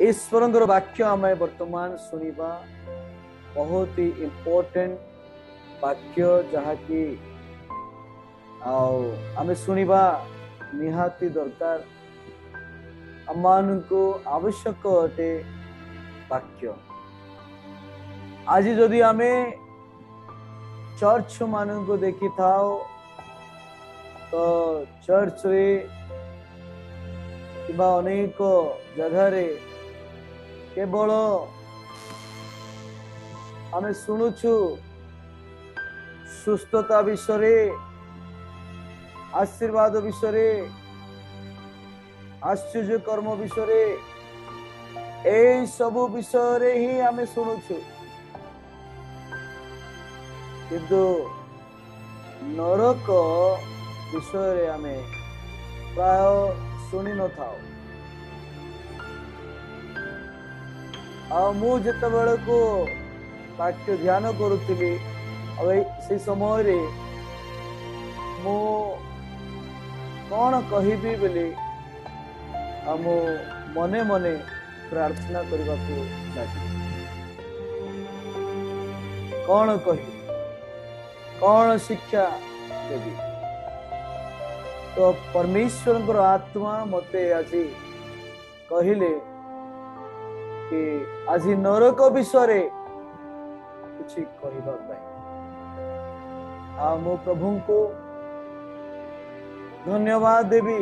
ईश्वर वाक्य आम वर्तमान सुनिबा बहुत ही इम्पोर्टेंट वाक्य जहाँकि आम सुनिबा निहाती दरकार आम को आवश्यक अटे वाक्य। आज जदि आम चर्च मान को देखी था तो चर्च रे कि अनेक जगह रे केवल आम शुणुचु सुस्थता विषय आशीर्वाद विषय आश्चर्य कर्म विषय ए सबु विषय ही आम शुणुचु किंतु नरक विषय आम प्राय शुणी न था। मु जिते बेले को वाक्य ध्यान करुली से समय रे मु कौन कहबी बोली मु मने मने प्रार्थना करने को लगी कौन कही कौन शिक्षा देवी। तो परमेश्वर आत्मा मते आज कहले कि आज नरक विषय किसी कहवाई मु प्रभु को धन्यवाद देवी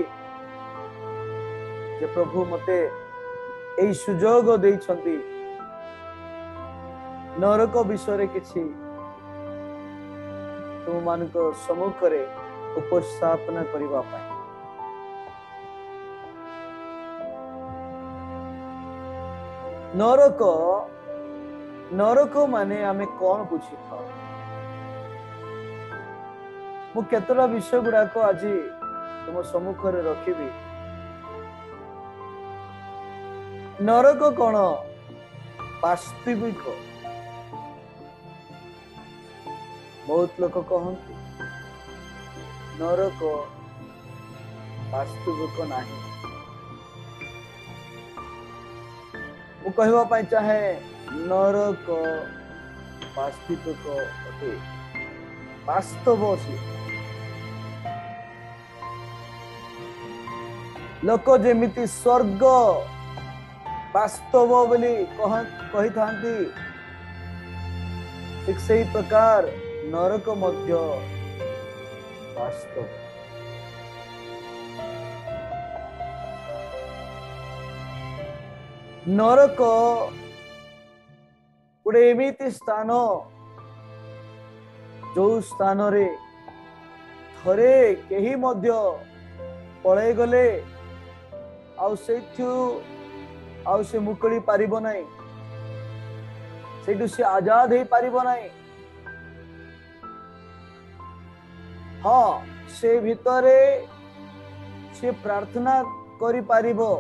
जे प्रभु मते यही सुजोग देइछंती नरक विषय किसी तुम मान सम्मुख रे उपस्थापना करबा पाए। नरक नरक माने आमे कौन बुझी था मु केतरा विषय गुड़ाक आज तुम सम्मुख रे रखिबी। नरक कौन वास्तविक बहुत लोग कहते नरक वास्तविक नहीं मु कहवाई चाहे नरक वास्तविक अटे वास्तव से लोक जेमिति स्वर्ग वास्तव बोली कही थांती ठीक से ही प्रकार नरक मध्य वास्तव। नरक गोटे एमिति स्थान जो स्थान रे थरे केही मध्य पळै गले आउ से मुकली पारिबो नाही सेठु से आजाद हे पारिबो नाही। हाँ से भितरे से प्रार्थना करि पारिबो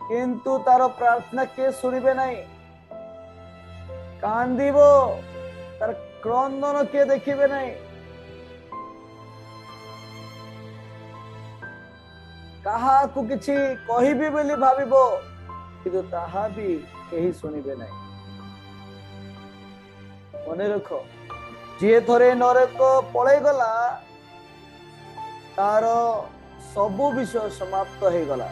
किंतु तार प्रार्थना के सुनिबे नाही कांदिबो तार क्रंदन के देखिबे नाही कहा को किछि कहिबी बोली भाबिबो किंतु ताहा भी केही सुनिबे नाही। मने रखो जे थरे नरक पळै गला तार सबु विषय समाप्त हो गला।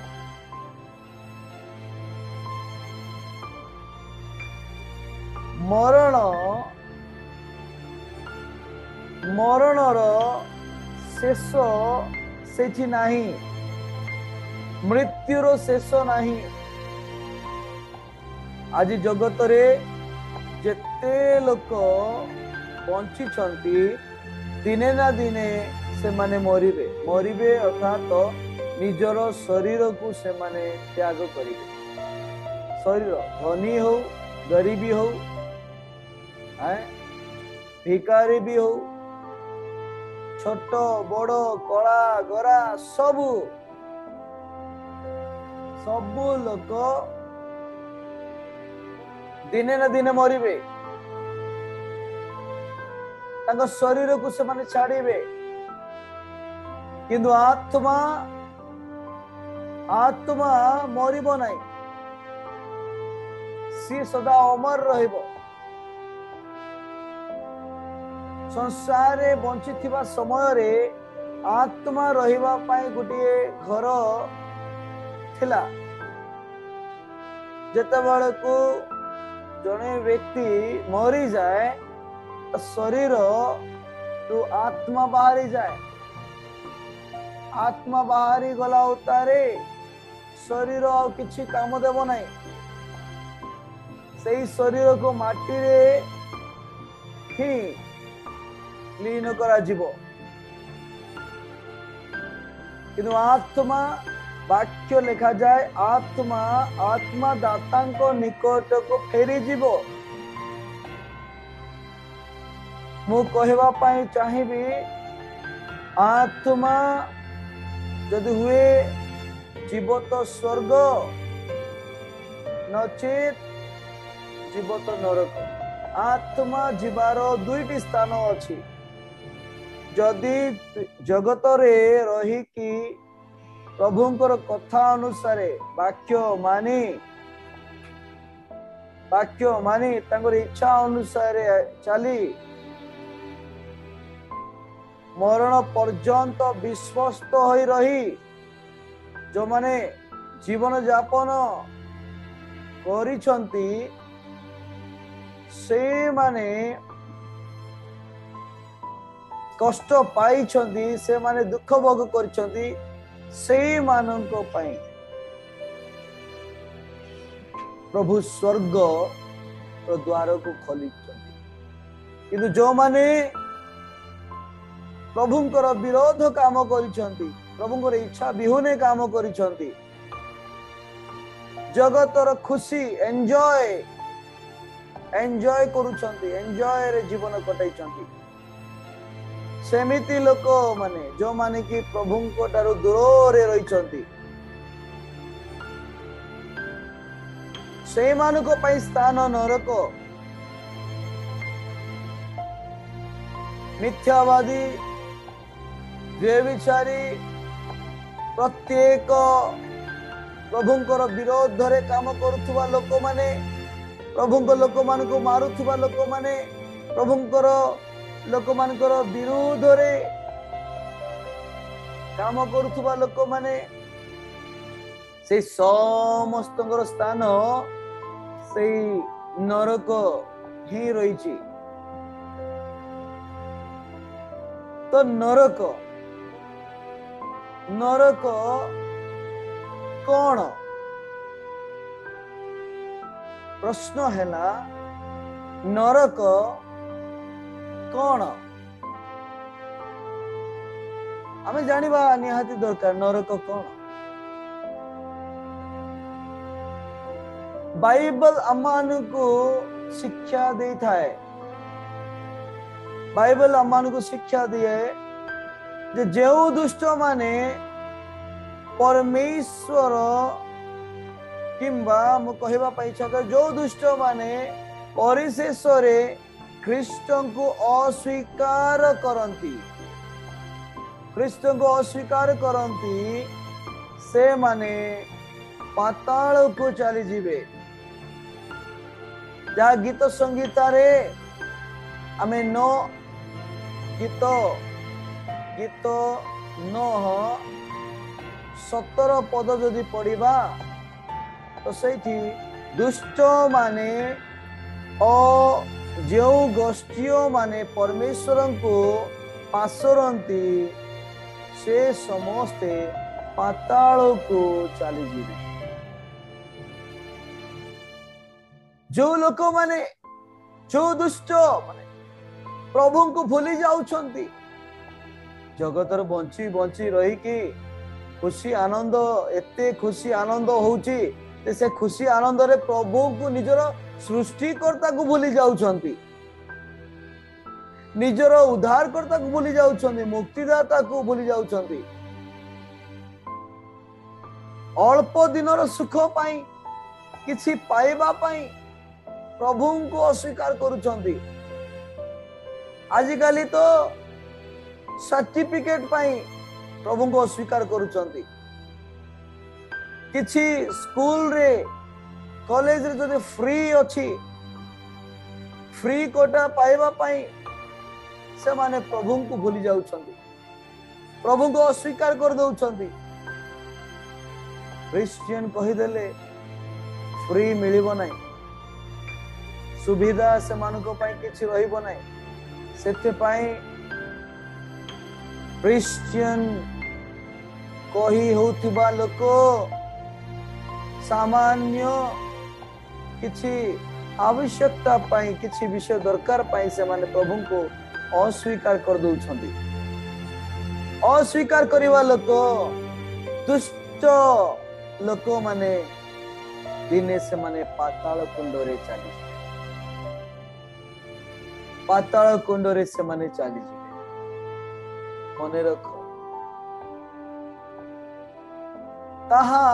मरण मरणर शेष सेठी नाही मृत्युर शेष नाही। आज जगत रे जेते लोक बंची दिने ना दिने से माने मरिबे मरिबे अर्थात निजर शरीर को से माने त्याग करिबे। शरीर धनी हो गरीबी हो भिकारी भी हो छोट बड़ कला गोरा सबू सबू लोक दिने ना दिने मरिबे तांको शरीर को से माने छाड़िबे किंतु आत्मा आत्मा मरिबो नहीं सी सदा अमर रहिबो। संसार रे बंची थिबा समय रे आत्मा रहिबा पाई गुटिए घर थिला। जेतेबेले को जने व्यक्ति मरी जाए शरीर तो आत्मा बाहरी जाए। आत्मा बाहरी गला उतारे शरीर आ किछि काम देबो नहीं। सही शरीर को माटी रे ही लीन करा जीवो। किंतु आत्मा वाक्य लिखा जाए आत्मा आत्मा दाता निकट को फेरी जीवो। मु कहवा पाई चाहिबी आत्मा जदि हुए जीव तो स्वर्ग नचेत जीव तो नरक। आत्मा जीवार दुईटी स्थान अछि। जदि जगत रे रही कि प्रभुंकर कथा अनुसार वाक्य मानी तांकर इच्छा अनुसार चली मरण पर्यंत विश्वस्त होई रही जो माने जीवन यापन करिसंती से माने कष्ट पाई से माने दुख भोग करिसंती से मानक पाई प्रभु स्वर्ग द्वार को खोली। किंतु जो माने प्रभुंकर विरोध काम करिसंती प्रभुंकर इच्छा विहुने काम करिसंती जगतर खुशी एंजॉय करुछंती एंजॉय रे जीवन कटाइछंती सेमिति लोक माने जो माने कि प्रभुंको ठारू दूर रे रहिछंती से मानको पई स्थान नरक। मिथ्यावादी व्यभिचारी प्रत्येक प्रभुंकर विरोध रे काम करुथुवा लोक माने प्रभुंकर लोक मान को मारुथुवा लोक माने प्रभुंकर लोक मानकर विरोध रे काम करुथुवा लोक माने से समस्त स्थान से नरक ही रही। तो नरक नरक कौन प्रश्न है नरक कौन आमे जानिबा निहाती दरकार। नरक कौन बाइबल आमानकु शिक्षा दे थाए। बाइबल आमानकु शिक्षा दिए जे जेउ दुष्ट माने परमेश्वर किंबा मु कहबा पाइछा जो दुष्ट माने परिशेष रे ख्रीष्ट को अस्वीकार करंती ख्रीष्ट को अस्वीकार करंती से माने पाताल को चली जीवे। जा गीत संगीत रे आमे नो गीत गीत न 17 पद जदि पढ़िबा तो सही दुष्ट माने जो गोष्ठियों माने परमेश्वर को पासरंती से समस्ते पाताल को चली जीवे। जो लोक माने जो दुष्ट माने प्रभु को भूली जाउछंती जगतर बंची बंची रही कि खुशी आनंद एते खुशी आनंद होउची से खुशी आनंद रे प्रभु को निजर सृष्टिकर्ता को भूली जाउछंती निजर उद्धारकर्ता को भूली जाउछंती मुक्तिदाता को भूली जाउछंती। अल्प दिनर सुख पाई किछि पाइबा पाई प्रभु को अस्वीकार करुछंती। आजिकाली तो सर्टिफिकेट पाई प्रभु को अस्वीकार करुछंती। किछि स्कूल रे कॉलेज रे जदि फ्री अच्छी फ्री कोटा पाइबा पाई से माने प्रभु को भूली जाउछंती प्रभु को अस्वीकार कर दउछंती क्रिश्चियन कहिदेले फ्री मिलिबो नाही सुविधा से मानको पाई किछि रहिबो नाही सेते पाई क्रिश्चियन कही होथिबा लोक सामान्य किछि आवश्यकता पाई किछि विषय दरकार पाई से माने प्रभु को अस्वीकार कर दउछंती अस्वीकार करिवा लोक दुष्ट लोक माने दिने से माने पाताल कुंडरे चली पाताल कुंडरे से माने चली मने रख ताहा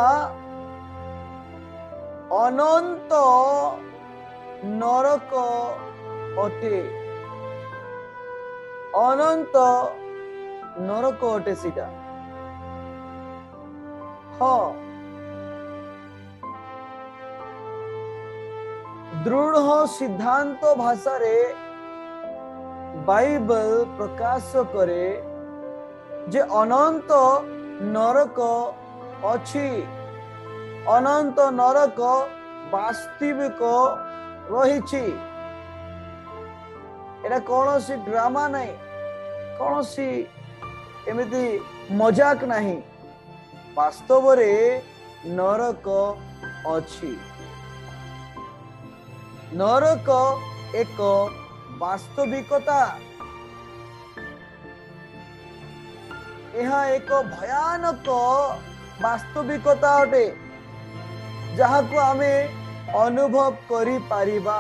अनंत नरक अटे अनंत नरक अटे सीटा हाँ दृढ़ सिद्धांत भाषा रे बाइबल प्रकाश करे जे अनंत नरक अछि अनंत नरक वास्तविक रही एटा कौन सी ड्रामा नहीं कौन सी एमिति मजाक नहीं वास्तव रे नरक अछि नरक एक वास्तविकता यह एक भयानक वास्तविकता अटे जहाँ को आमे अनुभव करी पारिबा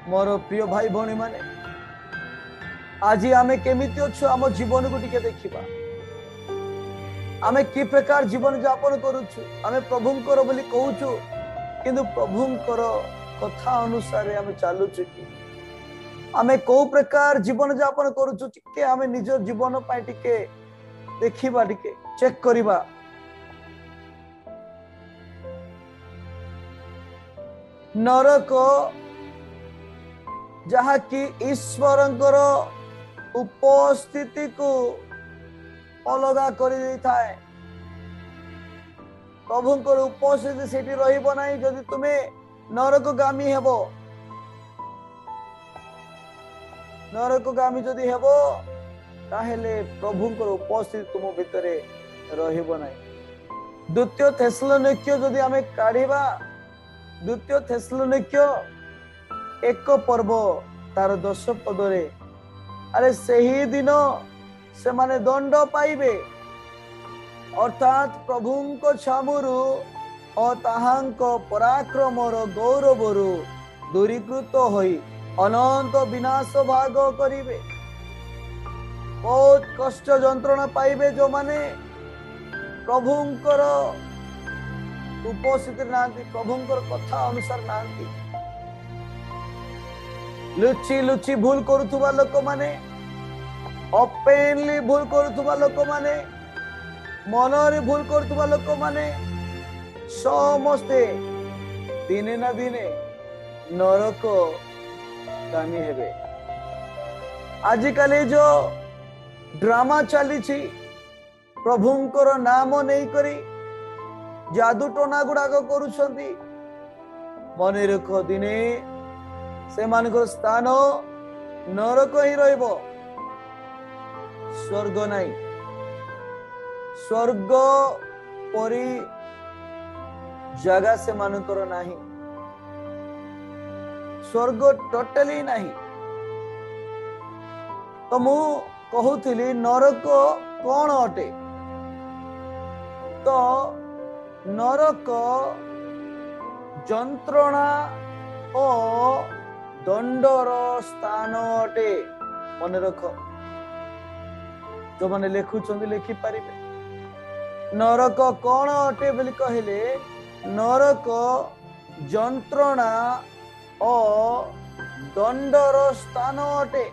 मोर प्रिय भाई भौणी माने आज आमे केमिति अच्छु आम जीवन को टिके देखिबा आमे कि प्रकार जीवन यापन करूछु आमे प्रभुंकर बोली कहूछु किंतु प्रभुंकर कथा अनुसार आमे चालुछु कि आमे को प्रकार जीवन यापन करूछु टिके आमे निज जीवन पाई टिके देखिबा टिके चेक करिबा नरक जहा कि ईश्वरंकर उपस्थिति को अलगा कर दे थाए प्रभुंकर उपस्थिति सेठी रहिबो नाही जदि तुमे नरक गामी हेबो नरक गामी जदि हेबो ताहेले प्रभुंकर उपस्थिति तुम भितरे रहिबो नाही द्वितीय थेसलोनिक्य जदि आमे काढिबा द्वितीय थेसलोनिक्य एक पर्व तार 10 पदरे अरे सही दिन से माने दंड पाइबे अर्थात प्रभुंको छामुरु और ताहांको पराक्रमर गौरवरु दूरीकृत होई अनंत विनाश भाग करिवे बहुत कष्ट जंत्रणा पाइबे जो माने प्रभुंकर उपस्थित नांती प्रभुंकर कथा अनुसार नांती लुची लुची भूल करुथुबा लोक माने ओपनली भूल करुथुबा लोक माने मनरे भूल करुथुबा लोक माने समस्ते दिने ना दिने नरक गामी हेबे आजिकाली जो ड्रामा चली प्रभुंकर नाम नहीं करी जादू टोना गुड़ाक करुछंती मने रख दिने से मानकर स्थान नरक ही रहिबो स्वर्ग नहीं स्वर्ग परी जगह से मानकर नहीं स्वर्ग टोटली नहीं तो मु कहूली नरक कौन अटे तो नरक जंत्रणा और दंडर स्थान अटे मन रख जो मैंने लिखुं लिखि पारे नरक कौन अटे बोली कहले नरक जंत्रणा और दंडर स्थान अटे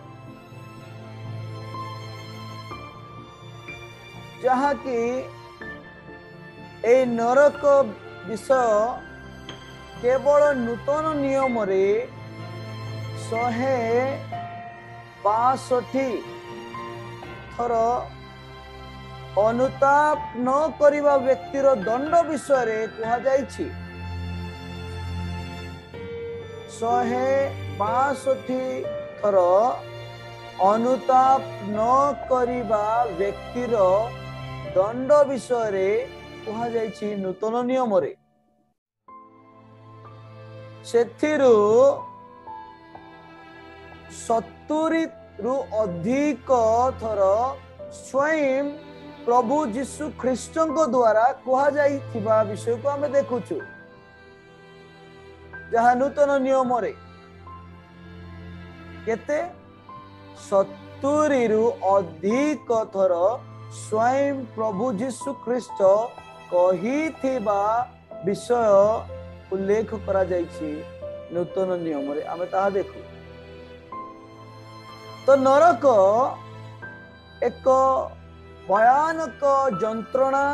जहाँ कि ए नरक विषय केवल नूतन नियम रे 162 थर अनुताप न करिबा व्यक्तिर दंड विषय रे कहा जाइछि। 162 थर अनुताप न करिबा व्यक्तिर दंड विषय रे कहा जाइछि नूतन नियम रे। सेथिरु 70 रु अधिक थर स्वयं प्रभु जीशु ख्रीष्टଙ୍କ द्वारा कहा जाइथिबा विषय को हमें देखुछु। जहाँ नूतन नियम रे केते 70 रु अधिक थर स्वयं प्रभु जीशु ख्रीष्ट कहिथिबा विषय उल्लेख करा जाइछि नूतन नियम रे आमे ताहा देखु। तो नरक एक भयानक जंत्रणा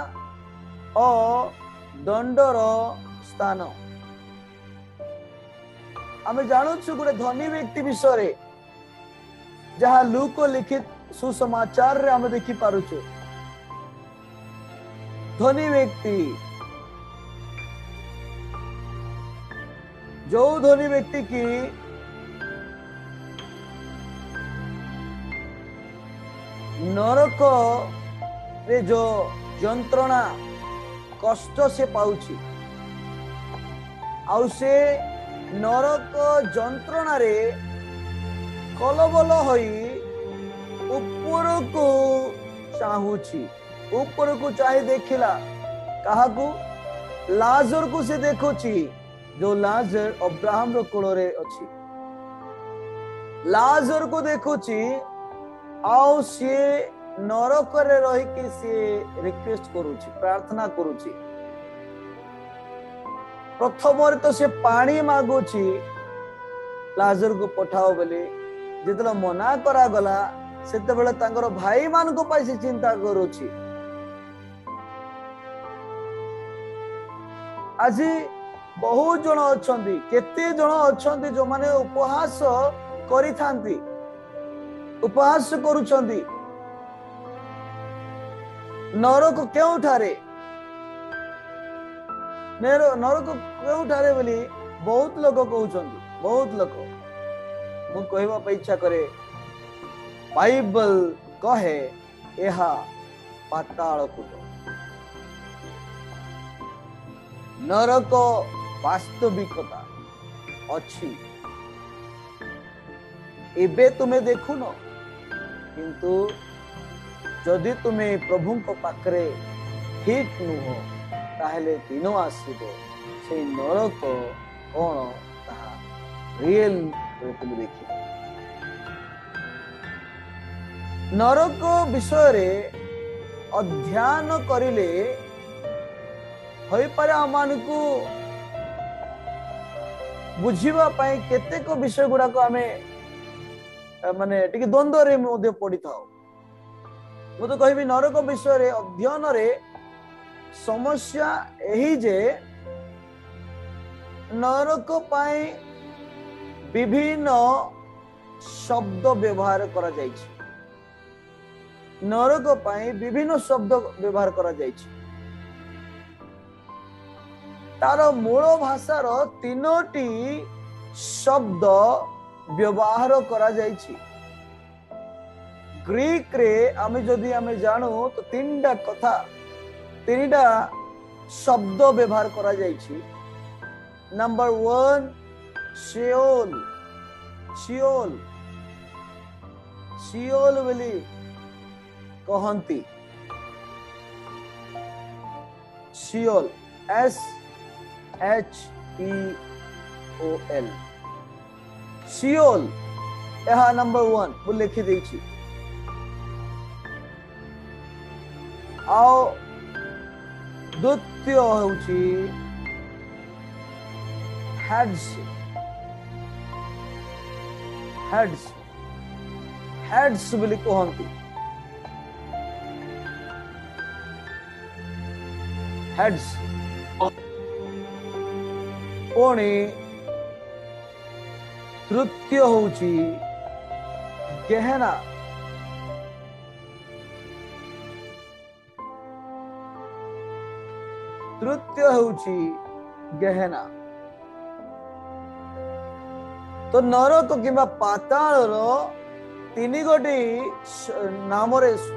और दंडर स्थान। आमे जानूछु गोटे धनी व्यक्ति विषय जहाँ लूक लिखित सुसमाचार रे आमे देखि पारुछु। धनी व्यक्ति जो धनी व्यक्ति की नरक रे जो जंत्रणा कष्ट से पाउछि आउ से नरक जंत्रणा रे कलबल होई ऊपर को चाहूछि। ऊपर को चाहे देखिला कहा को लाजर को से देखुछि जो लाजर अब्राहम रो कोल रे अछि। लाजर को देखुछि आउ सी नरक रे रही कि सी रिक्वेस्ट करूछि प्रार्थना करूछि। प्रथम तो से पानी मागुछि लाजर को पठाओ बोले जितला मना करा गला सेते बेले तांगर भाई मान को पाई से चिंता करूछि। आज बहुत जन अछंती केते जन अछंती जो माने उपहास करिथांती उपहास करूछंती। नरक केउठारे नरक केउठारे बोली बहुत लोग कहउछंती। बहुत लोग मु कहबा पे इच्छा करे बाइबल कहे एहा पाताल कूप। नरक वास्तविकता अच्छी एबे तुम्हें देखुन किंतु जदि तुम्हें प्रभु को पाखरे ठीक नुह ताहले दिन आसीबो से नरक कोन ताहा रियल तुम देखि। नरक विषय रे अध्ययन करिले होई पारे आमानकु बुझिबा पई केतेक विषय गुडा को हमें माने टिके द्वंद्व रे मध्य पड़ी थाओ। मु तो कहबी नरक विषय रे अध्ययन रे समस्या एही जे नरक पाई विभिन्न शब्द व्यवहार करा जायछि। नरक पाई विभिन्न शब्द व्यवहार करा जायछि। तार मूल भाषार 3टी शब्द व्यवहार करा जायछि। ग्रीक रे आमे जदि आमे जानो तो 3टा कथा 3टा शब्द व्यवहार करा जायछि। Number 1 Sheol. शियोल शियोल बोली कहंती। शियोल SHEOL शियोल यह नंबर 1 वो लिखि देछि। आओ द्वितीय होछि हेड्स। हेड्स हेड्स बोली कहंती। हेड्स पुणी तृतीय होउची गेहना तृतीय होउची गेहना तो नरक किंबा पाताल तीन गोटी नाम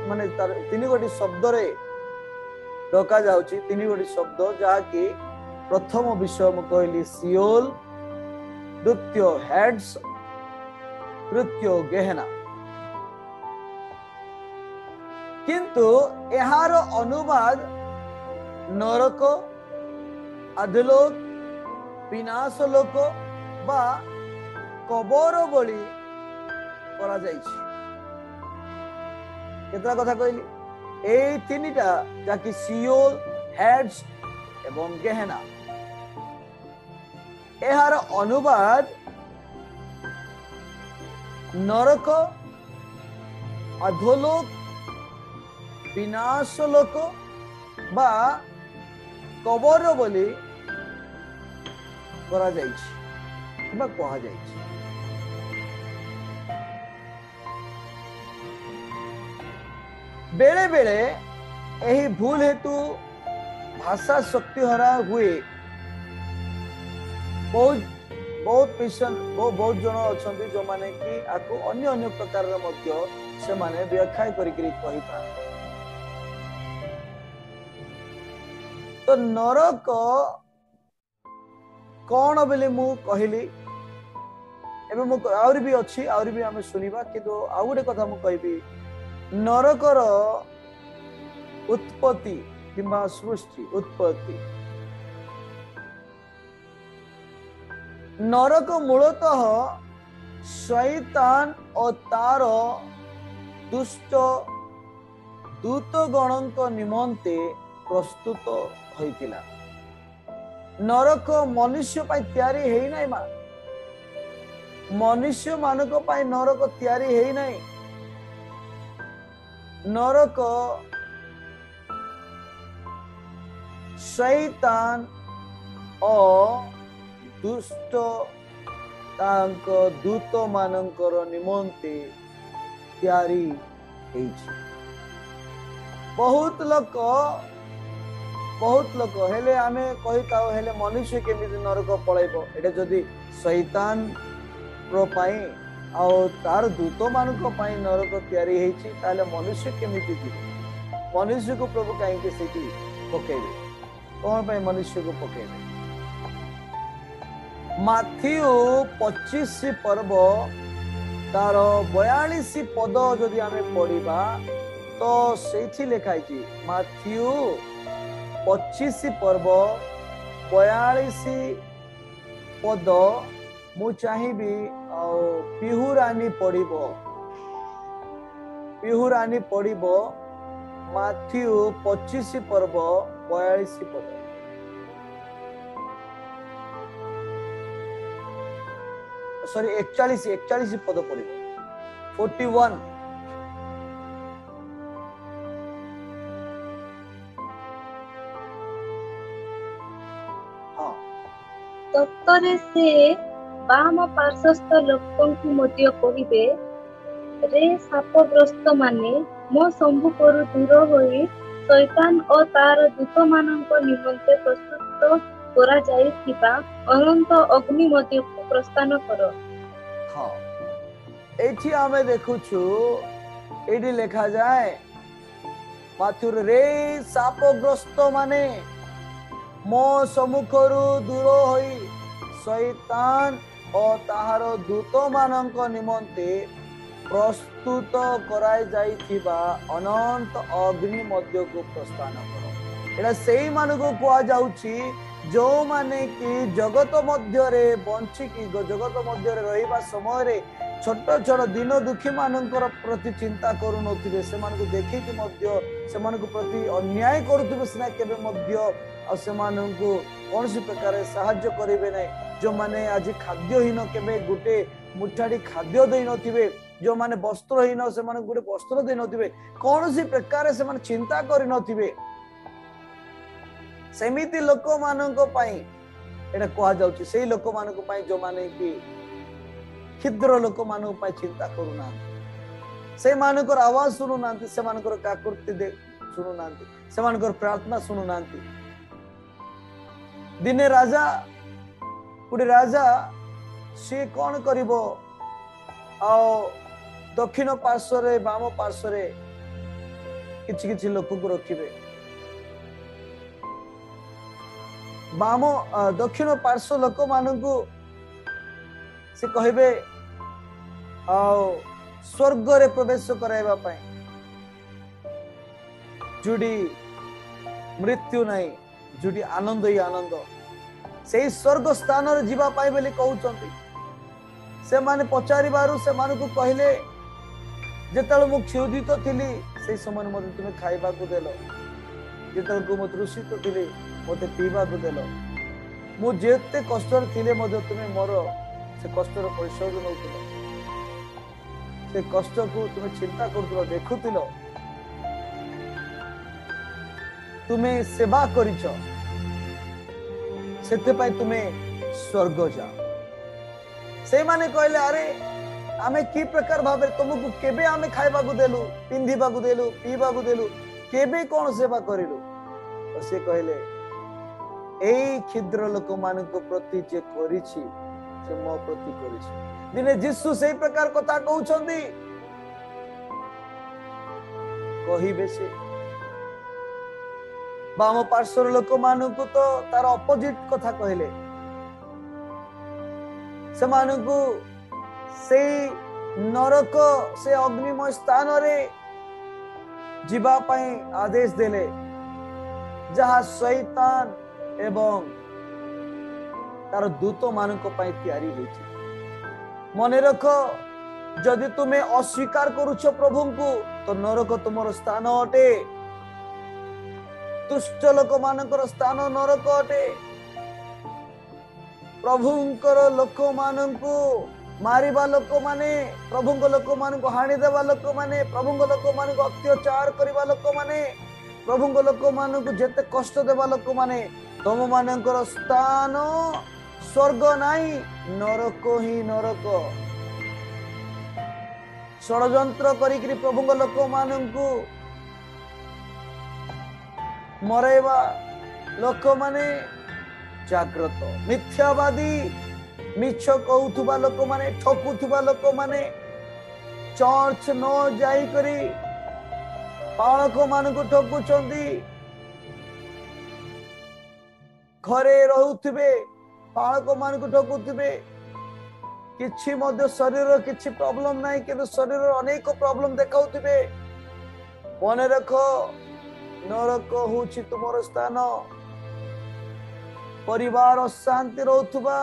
माने तीन गोटी शब्द रे डका जाउची तीन गोटी शब्द जहा कि प्रथम विषय मु कहली सियोल द्वितीय हेड्स तृतीय गेहना किंतु एहार अनुवाद नरक अधलोक विनाश लोक बा कबर बोली करा जाइछि केतरा कथा कहली ए तीनटा जाकि सियोल हेड्स एवं गेहना एहार अनुवाद नरक अधोलोक विनाश लोक बा कबर बोली करा जाइछि बा कहा जाइछि बेले बेले एही भूल हेतु भाषा शक्ति हरा हुए बहुत बहुत पेशेंट बहुत जन अछंती जो माने कि आको अन्य अन्य प्रकार रे मध्य से माने व्याख्या करि कहि पा तो नरक कौन बोले मु कहली एबे मु आउर भी अछि आउर भी हमें सुनिबा किंतु आ गुटे कथा मु कहबी नरकर उत्पत्ति किंबा सृष्टि उत्पत्ति नरक मूलतः शैतान और तार दुष्ट दूतगणक निमंते प्रस्तुत होइतिला नरक मनुष्य पाई तैयारी हेई नाही मा मनुष्य मानक पाई नरक तैयारी हेई नाही नरक शैतान और दुष्ट तांक दूत मानकर निमंते तैयारी हेइछि बहुत लोक हेले आमे कहिता हेले मनुष्य केमिति नरक पळैबो एटा जदी शैतान रो पाई आ तार दूत मानक पाई नरक तैयारी हेइछि ताले मनुष्य केमिति जिवे मनुष्य को प्रभु काहे के सेठी पकेबे कोन पाई मनुष्य को पकेबे माथ्यू 25 पर्व तार 42 पद जदि आमे पढ़िबा तो सेठी लिखाई छी माथ्यू 25 पर्व 42 पद मु चाहिबी पिहुरानी पढ़िबो माथ्यू 25 पर्व 42 पद सॉरी 41 पद पढ़िबो 41 तत्तरे से बाम पार्श्वस्थ लोकंकु मध्य कहिबे रे शापग्रस्त माने मो सम्मुखरु दूर होई शैतान और तार दूत मानक निमंते प्रस्तुत करा जाइथिबा अनंत अग्नि मध्य को प्रस्थान करो हां एठी हमें देखुछु एठी लिखा जाए माथुर रे शापग्रस्त माने मो सम्मुखरु दूर होई शैतान और ताहार दूत मानक निमंते प्रस्तुत कराई जाइथिबा अनंत अग्नि मध्य को प्रस्थान करो एटा सेही मानक कुआ जाउछि जो माने कि जगत मध्य रे बंची कि जगत मध्य रे रहिबा समय रे छोट छोट दिन दुखी मानकर प्रति चिंता करू नथिबे से मानको देखि कि मध्य से मानको प्रति अन्याय करूथिबे सिना केबे मध्य आ से मानको कोनसी प्रकार सहाय्य करिवे नै जो माने आज खाद्यहीन केबे गुटे मुठाडी खाद्य देई नथिबे जो माने वस्त्रहीन से माने गुटे वस्त्र देई नथिबे कोनसी प्रकार से माने चिंता करि नथिबे सेमिति लोक मानक पाई एटा कहा जाउची सेही लोक मानक पाई जो माने कि क्षुद्र लोक मानक पाई चिंता करूना से मानकर आवाज सुनु नांती से मानकर काकुर्ती दे सुनु नांती से मानकर प्रार्थना सुनु नांती दिने राजा गुटे राजा सी कौन करिबो आ दक्षिण पार्श्व बाम पार्श्व किछि किछि लोक को रखिबे बाम दक्षिण पार्श्व लोक मानकु से कहबे आ स्वर्ग रे प्रवेश कराइबा पाई जुडी मृत्यु नहीं जुडी आनंद ही आनंद से स्वर्ग स्थान रे जीवा पाई बोली कहउचंती से माने पचारि बारु से माने को कहले जेतल मु क्षुधित थिली से समय मते तुमे खाइबा को देलो जेतल को मु तृषित थिली मते पीबा को देलो मु जेते कष्ट रे थिले मते तुमे मोर से कष्ट रो परिशोध नउतलो से कष्ट को तुमे चिंता करथलो देखुतिलो तुमे सेवा करिछो सेते पाई तुमे स्वर्ग जा से माने कहले अरे आमे की प्रकार भाबे तुमको केबे आमे खाइबा को देलु पिंधिबा को देलु पीबा को देलु केबे कोन सेवा करिलु तो से कहले एई क्षुद्र लोक मानक प्रति जे करिछि से मो प्रति करिछि दिने यीशु से प्रकार कथा कहउछंदी कहिबे से बाम पार्श्वर लोक मानक तो तार अपोजिट कथा कहले से मानक से नरक से अग्निमय स्थान रे जीवा पाई आदेश देले जहा शैतान एवं तार दूत मानक पाई तैयारी होइछि मने रख जदि तुमे अस्वीकार करूछ प्रभु को तो नरक तुमर स्थान अटे दुष्ट लोक मानकर स्थान नरक अटे प्रभुंकर लोक मानकु मारिबा लोक माने प्रभुंक लोक मानकु हानि देबा लोक माने प्रभुंक लोक मानकु अत्याचार करिबा लोक माने प्रभुंक लोक मानकु जेते कष्ट देबा लोक माने तम मानकर स्थान स्वर्ग नाही नरक ही नरक षडयंत्र करिकरी प्रभुंक लोक मानकु मरेबा लोक माने जाग्रत मिथ्यावादी मिछ कहउथुबा लोक माने ठकुथुबा लोक माने चर्च न जाई करी पालक मान को ठकुचंदी घरे रहउथिबे पालक मान को ठकुथिबे किछि मध्य शरीर किछि प्रॉब्लम नाही किंतु शरीर अनेक प्रॉब्लम देखाउथिबे मने रखो नरक होछि तुमर स्थान परिवार अशांति रहउथुबा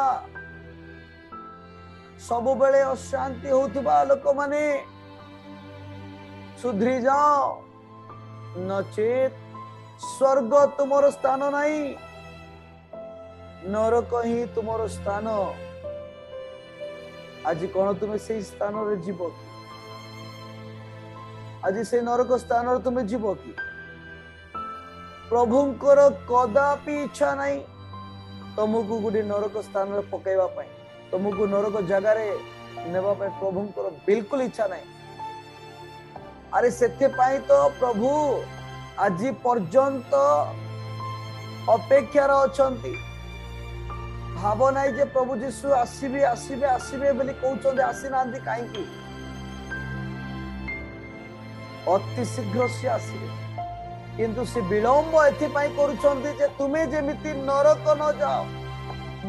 सब बेले अशांति होउथुबा लोक माने सुधरी जाओ नचेत स्वर्ग तुमर स्थान नाही नरक ही तुमर स्थान आज कौन तुम्हें से स्थान रे जीव कि आज से नरक स्थान रे तुम्हें जीव कि प्रभुंकर कदापि इच्छा नहीं तुमको गोटे नरक स्थान रे पकाइबा पई तुमको नरक जगह रे नेबा पई प्रभुंकर बिल्कुल इच्छा नहीं अरे सेथे पाई तो प्रभु आज पर्यंत अपेक्षा अछंती भाव नहीं जे प्रभु जीशु आसीबे आसीबे आसीबे बोली कहउछन आसी नांती काई की अति शीघ्र से आसीबे किंतु से विलंब एथि पाई करूछंती जे तुमे जेमिति नरक न जाओ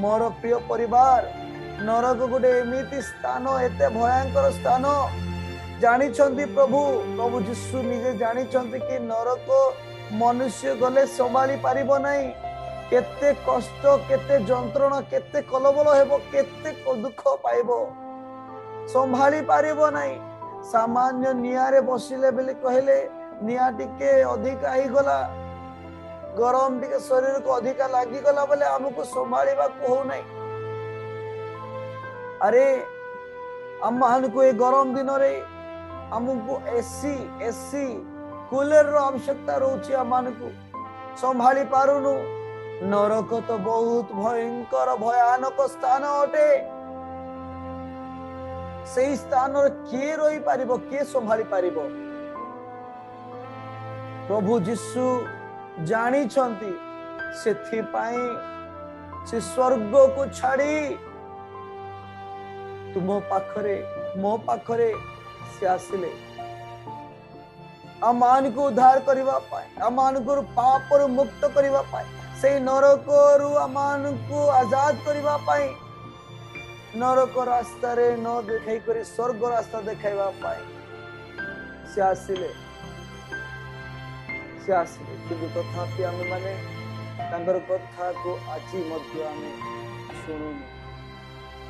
मोर प्रिय परिवार नरक गोटे एमिति स्थान एते भयंकर स्थान जानी प्रभु प्रभु जीशु निजे जानी कि नरक मनुष्य गले संभाली पारिबो नहीं केते कष्ट केते जंत्रणा केते कलबल हेबो केते दुख पाइबो संभाली पारिबो नहीं सामान्य नियारे बसिले बेले कहले निया टिके अधिका ही गला गरम टिके शरीर को अधिका लागी गला बोले हमको संभालिबा को हो नहीं अरे अम्मान को ए गरम दिन रे हमको एसी एसी कूलर रो आवश्यकता रहउची अम्मान को संभाली पारुनु नरक तो बहुत भयंकर भयानक स्थान अटे। से स्थान किए रही पारिबो, किए संभाली पारिबो? प्रभु जीशु जानी छंती, सेथिपाई से स्वर्ग को छाड़ी तुम पाखरे मो पाखरे से आसिले आमान को उद्धार करिवा पाए, आमान को पाप रु मुक्त करिवा पाए, से नरक रु आमान को आजाद करिवा पाए, नरक रास्ता रे न देखाई करी स्वर्ग रास्ता देखाइवा पाए से आसिले किंतु तथापि आमे माने तांकर कथा को आज मध्य आमे सुनुनु,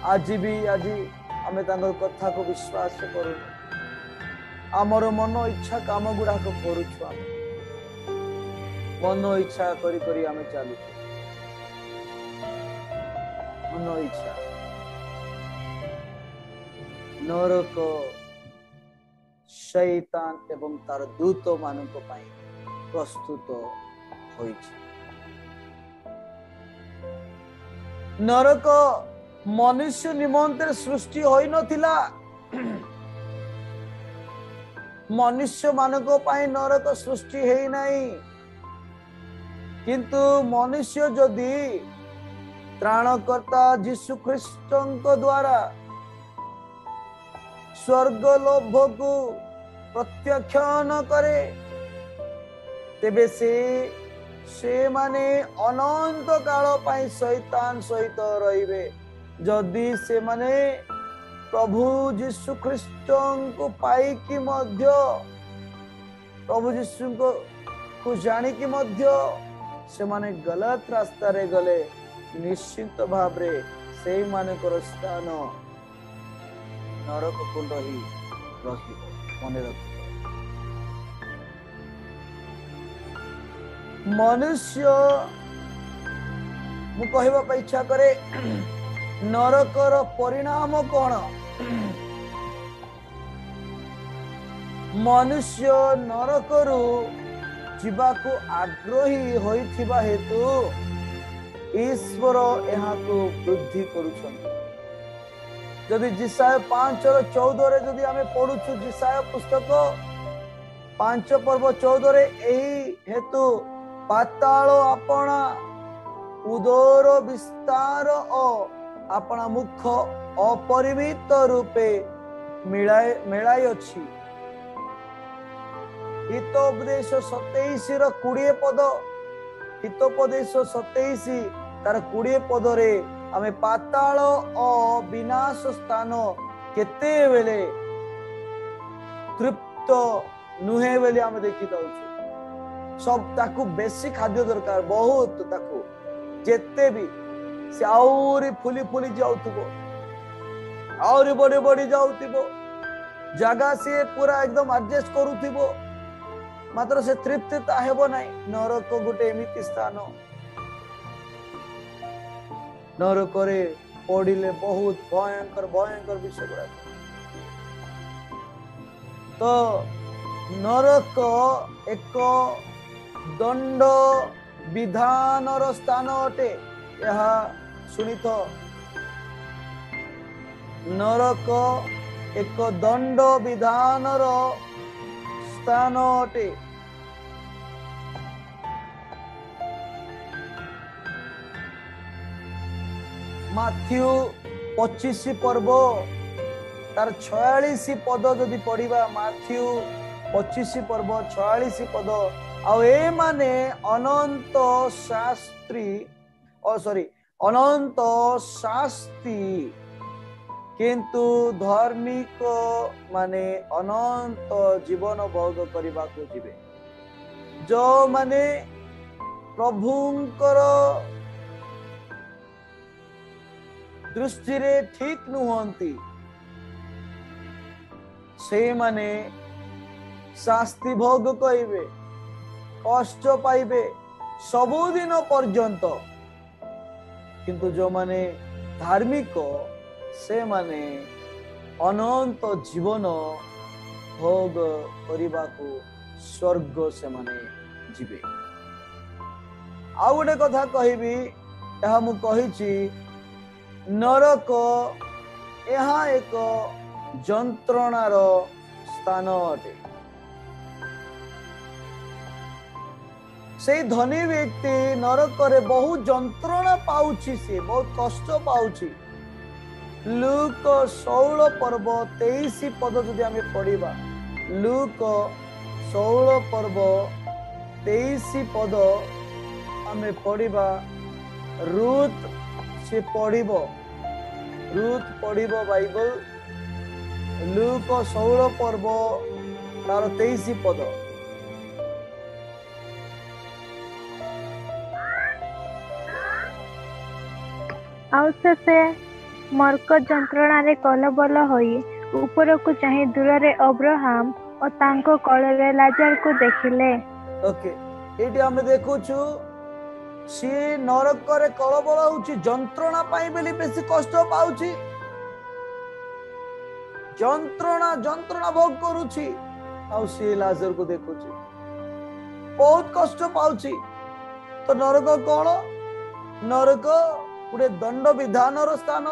आज आमे तांकर कथा को विश्वास करूनु, आमर मन इच्छा काम गुड़ा को करूछु, आमे मन इच्छा करी करी आमे चालू, मन इच्छा नरक शैतान एवं तार दूत मानक पाई प्रस्तुत होइछि। नरक मनुष्य निमंत्रे सृष्टि होई नथिला, मनुष्य मानक पाई नरक सृष्टि हेई नाही, किंतु मनुष्य जदि त्राणकर्ता यीशु ख्रीष्टଙ୍କ द्वारा स्वर्ग लोभ को प्रत्यक्ष न करे तेबे से माने अनंत काल पाई शैतान सहित रहिबे। जदि से माने प्रभु यीशु ख्रीष्ट को पाई कि मध्य प्रभु यीशु को जानी कि मध्य से माने गलत रास्ता रे गले निश्चित भाव रे से माने कर स्थान नरक कुंड ही रही मन रख। मनुष्य मु कहबा पे इच्छा करे नरकर परिणाम कौन? मनुष्य नरकरू जीवाको आग्रही होइथिबा हेतु ईश्वर एहाको वृद्धि करूछन। जदि जिसाय 5:14 रे जदि आमे पढुछु जिसाय पुस्तक 5 पर्व 14 रे एही हेतु पाताल अपना उदर विस्तार और अपना मुख अपरिमित रूपे मेलाई अछि। हितोपदेश 27 रो 20 पद, हितोपदेश 27 तार 20 पद रे आमे पाताल और विनाश स्थान केते बेले तृप्त नुहे बेले आमे देखि दउछु। सब ताकू बेसी खाद्य दरकार, बहुत ताकू जेते भी से आउरी फुली फुली जाउथबो, आउरी बड़ी बड़ी जाउथबो, जगह से पूरा एकदम एडजस्ट करूथबो, मात्र से तृप्तता हेबो नाही। नरक गोटे एमिति स्थान, नरक रे पड़िले बहुत भयंकर भयंकर विषय गुड़ा। तो नरक एक दंड विधानर स्थान अटे, यह सुनिथ। नरक एक दंड विधानर स्थान अटे। माथ्यू 25 पर्व तार 46 पद जदि पढ़िबा, माथ्यू 25 पर्व 46 पद। आ ए माने अनंत शास्त्री अनंत शास्ति, किंतु धार्मिक माने अनंत जीवन भोग करबा को जिवे। जो माने प्रभुंकर दृष्टि रे ठीक नुहंती से माने शास्ति भोग कइबे, कष्ट पाइबे सबुदिन पर्यंत। किंतु जो माने धार्मिक से माने अनंत जीवन भोग करबा को स्वर्ग से माने जिवे। ଆଉ ଗୋଟେ କଥା କହିବି, ଏହା ମୁଁ କହିଛି, ନରକ ଏହା ଏକ ଯନ୍ତ୍ରଣାର ସ୍ଥାନ ଅଟେ। ସେଇ ଧନୀ ବ୍ୟକ୍ତି ନରକରେ ବହୁତ ଯନ୍ତ୍ରଣା ପାଉଛି, ସେ ବହୁତ କଷ୍ଟ ପାଉଛି। ଲୁକ 16 ପର୍ବ 23 ପଦ ଯଦି ଆମେ ପଢିବା, ଲୁକ 16 ପର୍ବ 23 ପଦ ଆମେ ପଢିବା, ରୁଥ ସେ ପଢିବ, ରୁଥ ପଢିବ ବାଇବଲ, ଲୁକ 16 ପର୍ବ ତାର 23 ପଦ। ଆଉ ସେ ମର୍କ ଯନ୍ତ୍ରଣାରେ କଲବଲ ହୋଇ ଉପରକୁ ଚାହିଁ ଦୂରରେ ଅବ୍ରାହମ ଓ ତାଙ୍କ କୋଳରେ ଲାଜରକୁ ଦେଖିଲେ। ଓକେ, ଏଇଠି ଆମେ ଦେଖୁଛୁ ସିଏ ନରକରେ କଳବଳ ହଉଛି, ଯନ୍ତ୍ରଣା ପାଇଁ ବୋଲି ବେଶୀ କଷ୍ଟ ପାଉଛି, ଯନ୍ତ୍ରଣା ଭୋଗ କରୁଛି। ଆଉ ସିଏ ଲାଜରକୁ ଦେଖୁଛି, ବହୁତ କଷ୍ଟ ପାଉଛି। ତ ନରକ କଣ? ନରକ ଗୋଟେ ଦଣ୍ଡ ବିଧାନର ସ୍ଥାନ।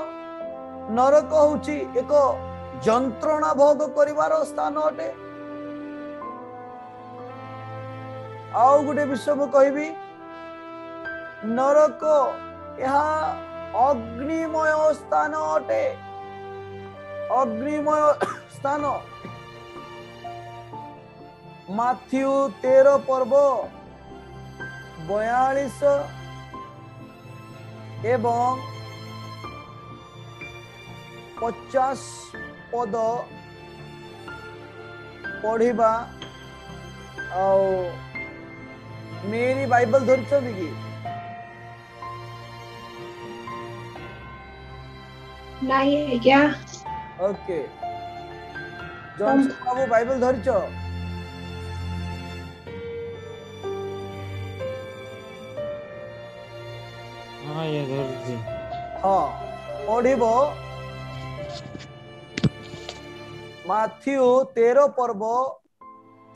ନରକ ହଉଛି ଏକ ଯନ୍ତ୍ରଣା ଭୋଗ କରିବାର ସ୍ଥାନ ଅଟେ। ଆଉ ଗୋଟେ ବିଷୟ ମୁଁ କହିବି, ନରକ ଏହା ଅଗ୍ନିମୟ ସ୍ଥାନ ଅଟେ, ଅଗ୍ନିମୟ ସ୍ଥାନ। ମାଥ୍ୟୁ 13 ପର୍ବ 42 ଏବଂ 50 ପଦ ପଢିବା। ଆଉ मेरी बाइबल धरछी कि नहीं है क्या? ओके, जॉनसन बाबू बाइबल धरछ? हाँ ये धरछि। हाँ पढ़िबो माथ्यू 13 पर्व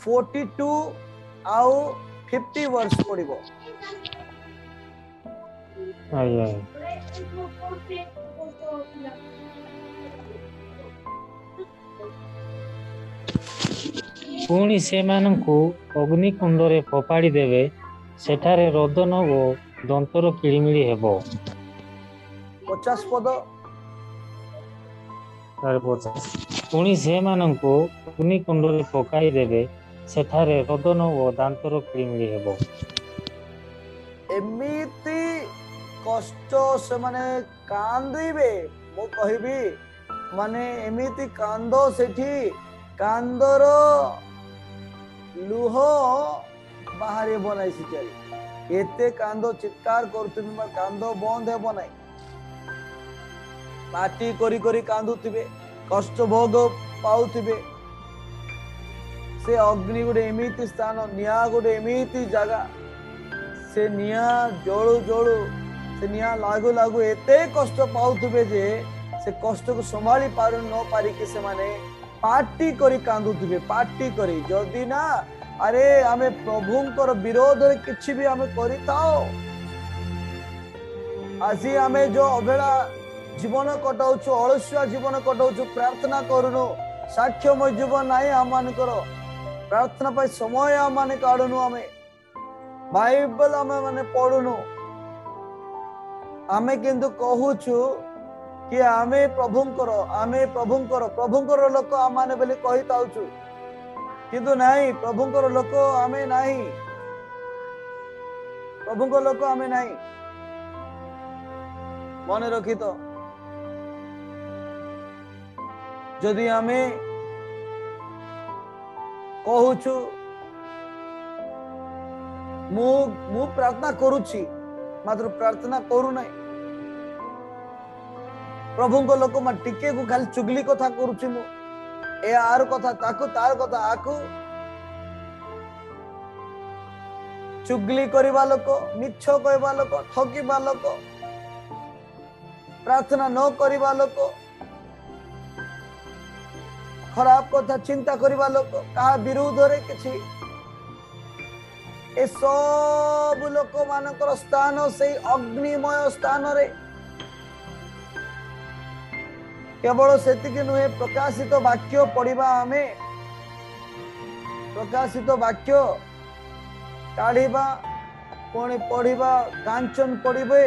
42 आउ 50 वर्ष पढ़िबो। आय पुणी सेमानंकु अग्निकुंडरे फोपाड़ी देवे, सेठारे रोदन ओ दंतर किलिमिली हेबो। 50 पद 50 पुणी सेमानंकु अग्निकुंडरे पकाई देवे, सेठारे रोदन ओ दांतर किलिमिली हेबो। एमिति कष्ट से माने कांदिबे, मो कहिबी माने एमिति कांदो, सेठी कांदर लुह बाहर बनाई सिचारी, एते कांदो चित्कार करथुबे, मा कांदो बंद हेबो नाही। पार्टी करी करी कांदुथिबे, कष्ट भोग पाउथिबे। से अग्नि गोटे एमिति स्थान, निया गोटे एमिति जगह, से निया जोड़ू जोड़ू, से निया लागू लागू एते कष्ट पाउथिबे जे से कष्ट को संभाली पारु न पारी के से माने पार्टी करी कांदुथिबे, पार्टी करी। जदि ना अरे आमे प्रभुंकर विरोध रे किछि भी आमे करिताओ, आसी आमे जो अबेला जीवन कटाउछु, अलस्या जीवन कटाउछु, प्रार्थना करूनु, साक्ष्यमय जीवन नाही आमानकर, प्रार्थना पाई समय आमाने काढुनु, आमे बाइबल आमे माने पढुनु, आमे किंतु कहूछु कि आमे प्रभुंकर लोक आमाने बोली कहि ताउछु, किंतु नाही प्रभुंकर लोक आमे नाही, प्रभुंकर लोक आमे नाही। मने रखी तो जदि आमे कहूछु मु प्रार्थना करूची, मात्र प्रार्थना करू नाही, प्रभु को लोक मा टिके को खाली चुगली कथा करूची, मु ए आर कथा ताकू, तार कथा आकू, चुगली करबा लोक, मिछ कहबा लोक, ठकीबा लोक, प्रार्थना न करबा लोक, खराब कथा चिंता करबा लोक, कहा विरोध रे किछि ए सब लोक मानकर स्थान से अग्निमय स्थान रे केवल सेतिक नुहे प्रकाशित वाक्य पढ़िबा आमे प्रकाशित वाक्य काढ़िबा पुणी पढ़िबा कांचन पढ़िबे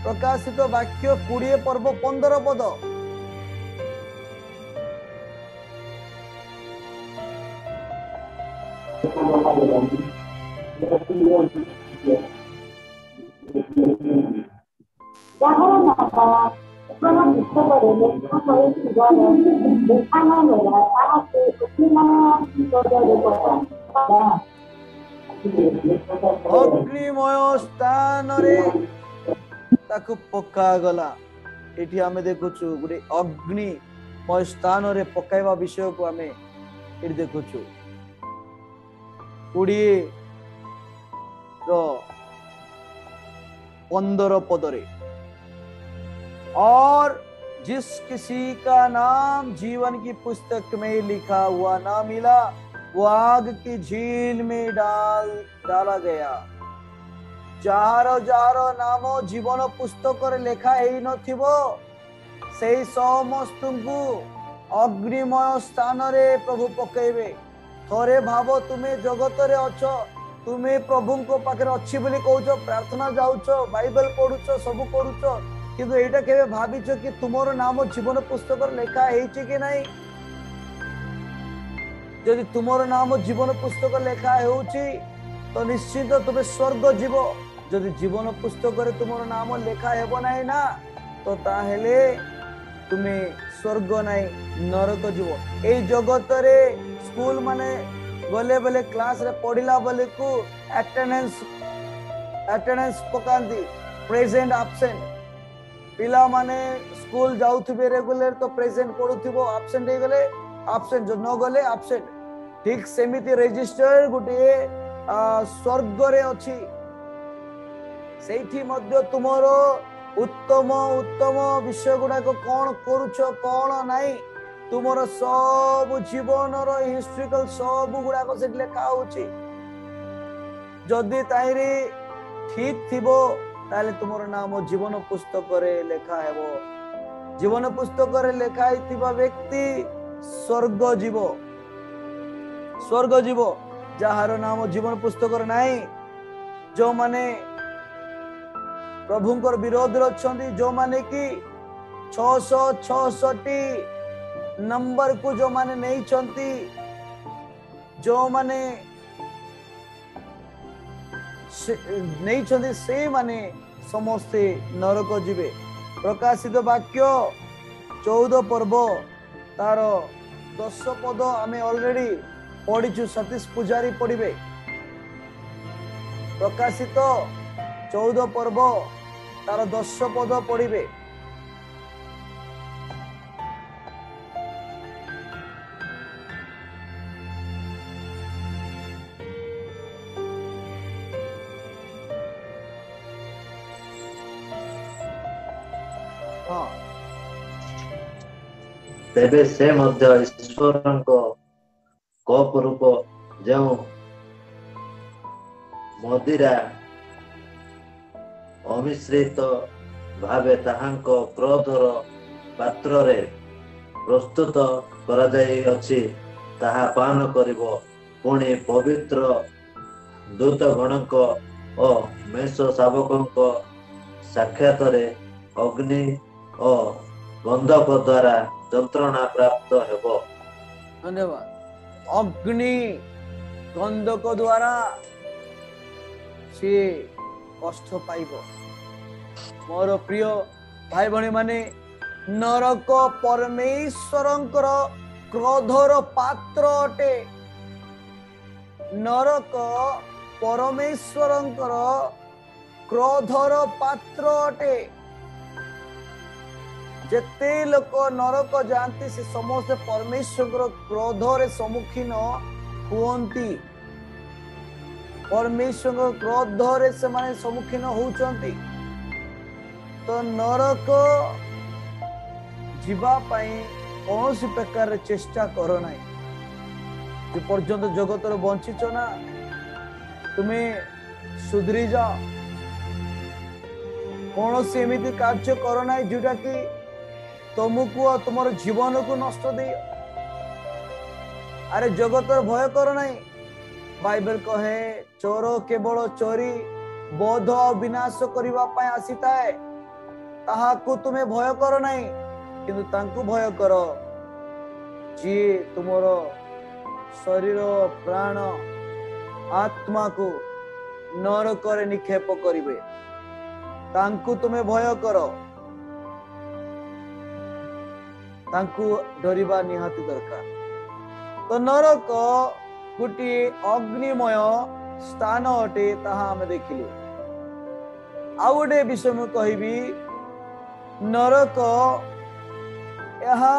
प्रकाशित वाक्य 20 पर्व 15 पद अग्निमय स्थान रे ताकू पक्का गला एठी आमे देखुछु गुटे अग्निमय स्थान रे पकाइबा विषय को आमे एठी देखुछु 20 रो 15 पद रे और जिस किसी का नाम जीवन की पुस्तक में लिखा हुआ ना मिला वो आग की झील में डाला गया। जार जार नाम जीवन पुस्तक लेखा ही नथिबो सेही समस्तଙ୍କୁ अग्निमय स्थान रे प्रभु पकेबे। थोरे भाव तुमे जगत रे अछ तुमे प्रभु को पाखरे अच्छी बोली कहउछो प्रार्थना जाउछो बाइबल पढुछो सब करूछो किंतु एटा केबे भाबिछो कि तुमरो नाम जीवन पुस्तक रे लेखा हेछि कि नहीं। यदि तुमरो नाम जीवन पुस्तक लेखा हेउछि तो निश्चित तुमे स्वर्ग जीव। यदि जीवन पुस्तक रे तुमरो नाम लेखा हेबो नाही ना तो ताहेले तुमे स्वर्ग नाही नरक जीव। ए जगत रे स्कूल माने गले बेले क्लास रे पढ़िला बेले को अटेंडेंस पकांती प्रेजेंट एब्सेंट पिला माने स्कूल जाउथिबे रेगुलर तो प्रेजेंट पढुथिबो एब्सेंट हे गले एब्सेंट जो न गले एब्सेंट ठीक सेमिति रजिस्टर गुटे स्वर्ग रे अछि सेठी मध्य तुमरो उत्तम उत्तम विषय गुडा को कोन करूछो कोन नाही तुमरो सब जीवन रो हिस्ट्रिकल सब गुडा को सेठ लेखा होछि। जदि ताइरी ठीक थिबो ताले तुमरो नाम जीवन पुस्तक रे लेखा हेबो। जीवन पुस्तक रे लेखा हिथिबा व्यक्ति स्वर्ग जीव जहार नाम जीवन पुस्तक रे नाही जो माने प्रभुंकर विरोध रछंती जो माने कि 666 नंबर को जो माने नहीं छंती जो माने नहीं छंती से माने समस्ते नरक जीवे। प्रकाशित वाक्य 14 पर्व तार 10 पद आमे ऑलरेडी पढ़ीचु सतीश पुजारी पढ़िबे। प्रकाशित 14 पर्व तार 10 पद पढ़िबे। हाँ तेबे से मध्य ईश्वरଙ୍କ कप रूप जो मदिरा अमिश्रित भावे ताहांक क्रोधर पात्र रे प्रस्तुत करा जाई अछि ताहा पान करिवो। पुणी पवित्र दूत गणक ओ मेष शावकଙ୍କ साक्षात रे अग्नि ओ गंधक द्वारा यंत्रणा प्राप्त हेबो। धन्यवाद। अग्नि गंधक द्वारा सी कष्ट पाइबो। मोर प्रिय भाई भणी माने नरक परमेश्वरंकर क्रोधर पात्र अटे। नरक परमेश्वरंकर क्रोधर पात्र अटे। जेते लोक नरक जानती से समस्त परमेश्वर क्रोध रे सम्मुखीन हुअंती। परमेश्वर क्रोध रे से माने सम्मुखीन होउचंती। तो नरक जीवा पाई कौन प्रकार चेष्टा करो ना। जे पर्यंत जगत रे बंचिच ना तुम्हें सुधरी जाओ कौन से एमती कार्य कर ना जोटा कि तुमको और तुम जीवन को नष्ट दे अरे जगतर भय कर ना बाइबल कहे चोर केवल चोरी बोध विनाश करने आसी थाए ताहाकू तुम्हें भय कर ना किंतु तांकू भय कर जी तुमर शरीर प्राण आत्मा को नरक निक्षेप करिवे तांकू तुम्हें भय कर तांकू डरिबा निहाती दरकार तो नरक गोटे अग्निमय स्थान अटे ताहा आमे देखिलु आ गोटे विषय मु कहबी नरक यहा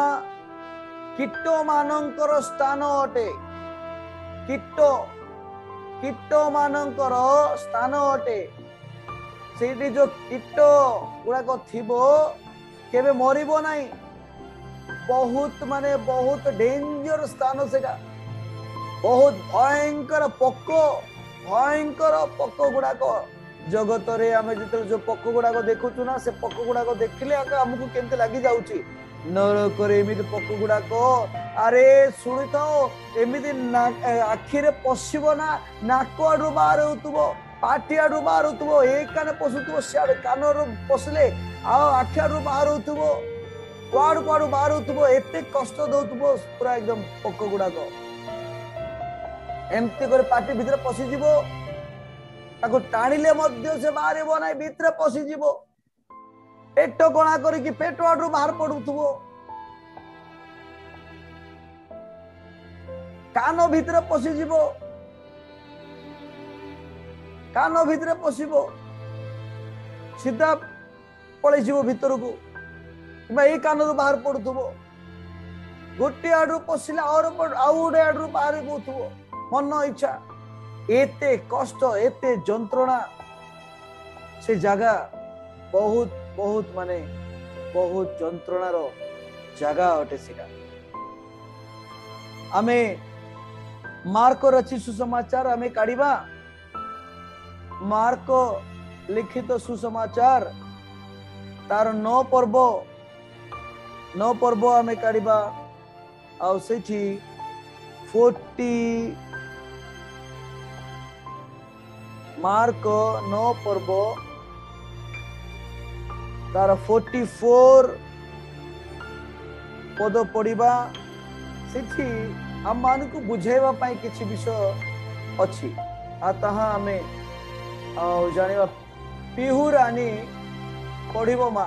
कीट मानकर स्थान अटे कीट मानकर स्थान अटे सेठी जो कीट गुड़ाक थिबो केबे मरिबो नाही बहुत माने बहुत डेंजर स्थान सेटा बहुत भयंकर पक्क गुड़ाक जगत रे आमे जिते जो पक्क गुड़ाक देखुचु ना से पक्क गुड़ाक देखिले आमको केमते लागि जाउची नरक रे एमिति पक्क गुड़ाक अरे सुनि तो एमिति आखि रे पसिबो ना नाक आडु बाहर होतुबो पाटी आडु बाहर होतुबो ए काने पसुतुबो सियाड कान रो पसले आ आखि आडु बाहर होतुबो कुआडु कुआडु बाहर होतुबो एते कष्ट दउतुबो पूरा एकदम पक्क गुड़ाक एमती करे पाटी भीतर पसी जीवो ताको टाणिले मध्य से बाहर ना भीतर पसी जीवो पेट कणा करिकी पेट आडु बाहर पडुथुबो कान भीतर पसी जीवो कान भीतर पसिबो सीधा पळै जीवो भीतर को किबा ए कान रो बाहर पडुथुबो गोटे आडु पसिला और आउडे आडु बाहर बोथुबो मन इच्छा एते कष्ट एते जंत्रणा से जगह बहुत बहुत माने बहुत जंत्रणार जगह अटे सेटा आमे मार्क रची सुसमाचार आमे काढिबा मार्क लिखित सुसमाचार तार 9 पर्व आमे काढिबा आ सेठी 40 मार्क 9 पर्व तार 44 पद पढ़िबा सेठी हम मान को बुझेबा पाई किछि विषय अछि आ ताहा हमें जानिबा पिहुरानी पढ़िबो मा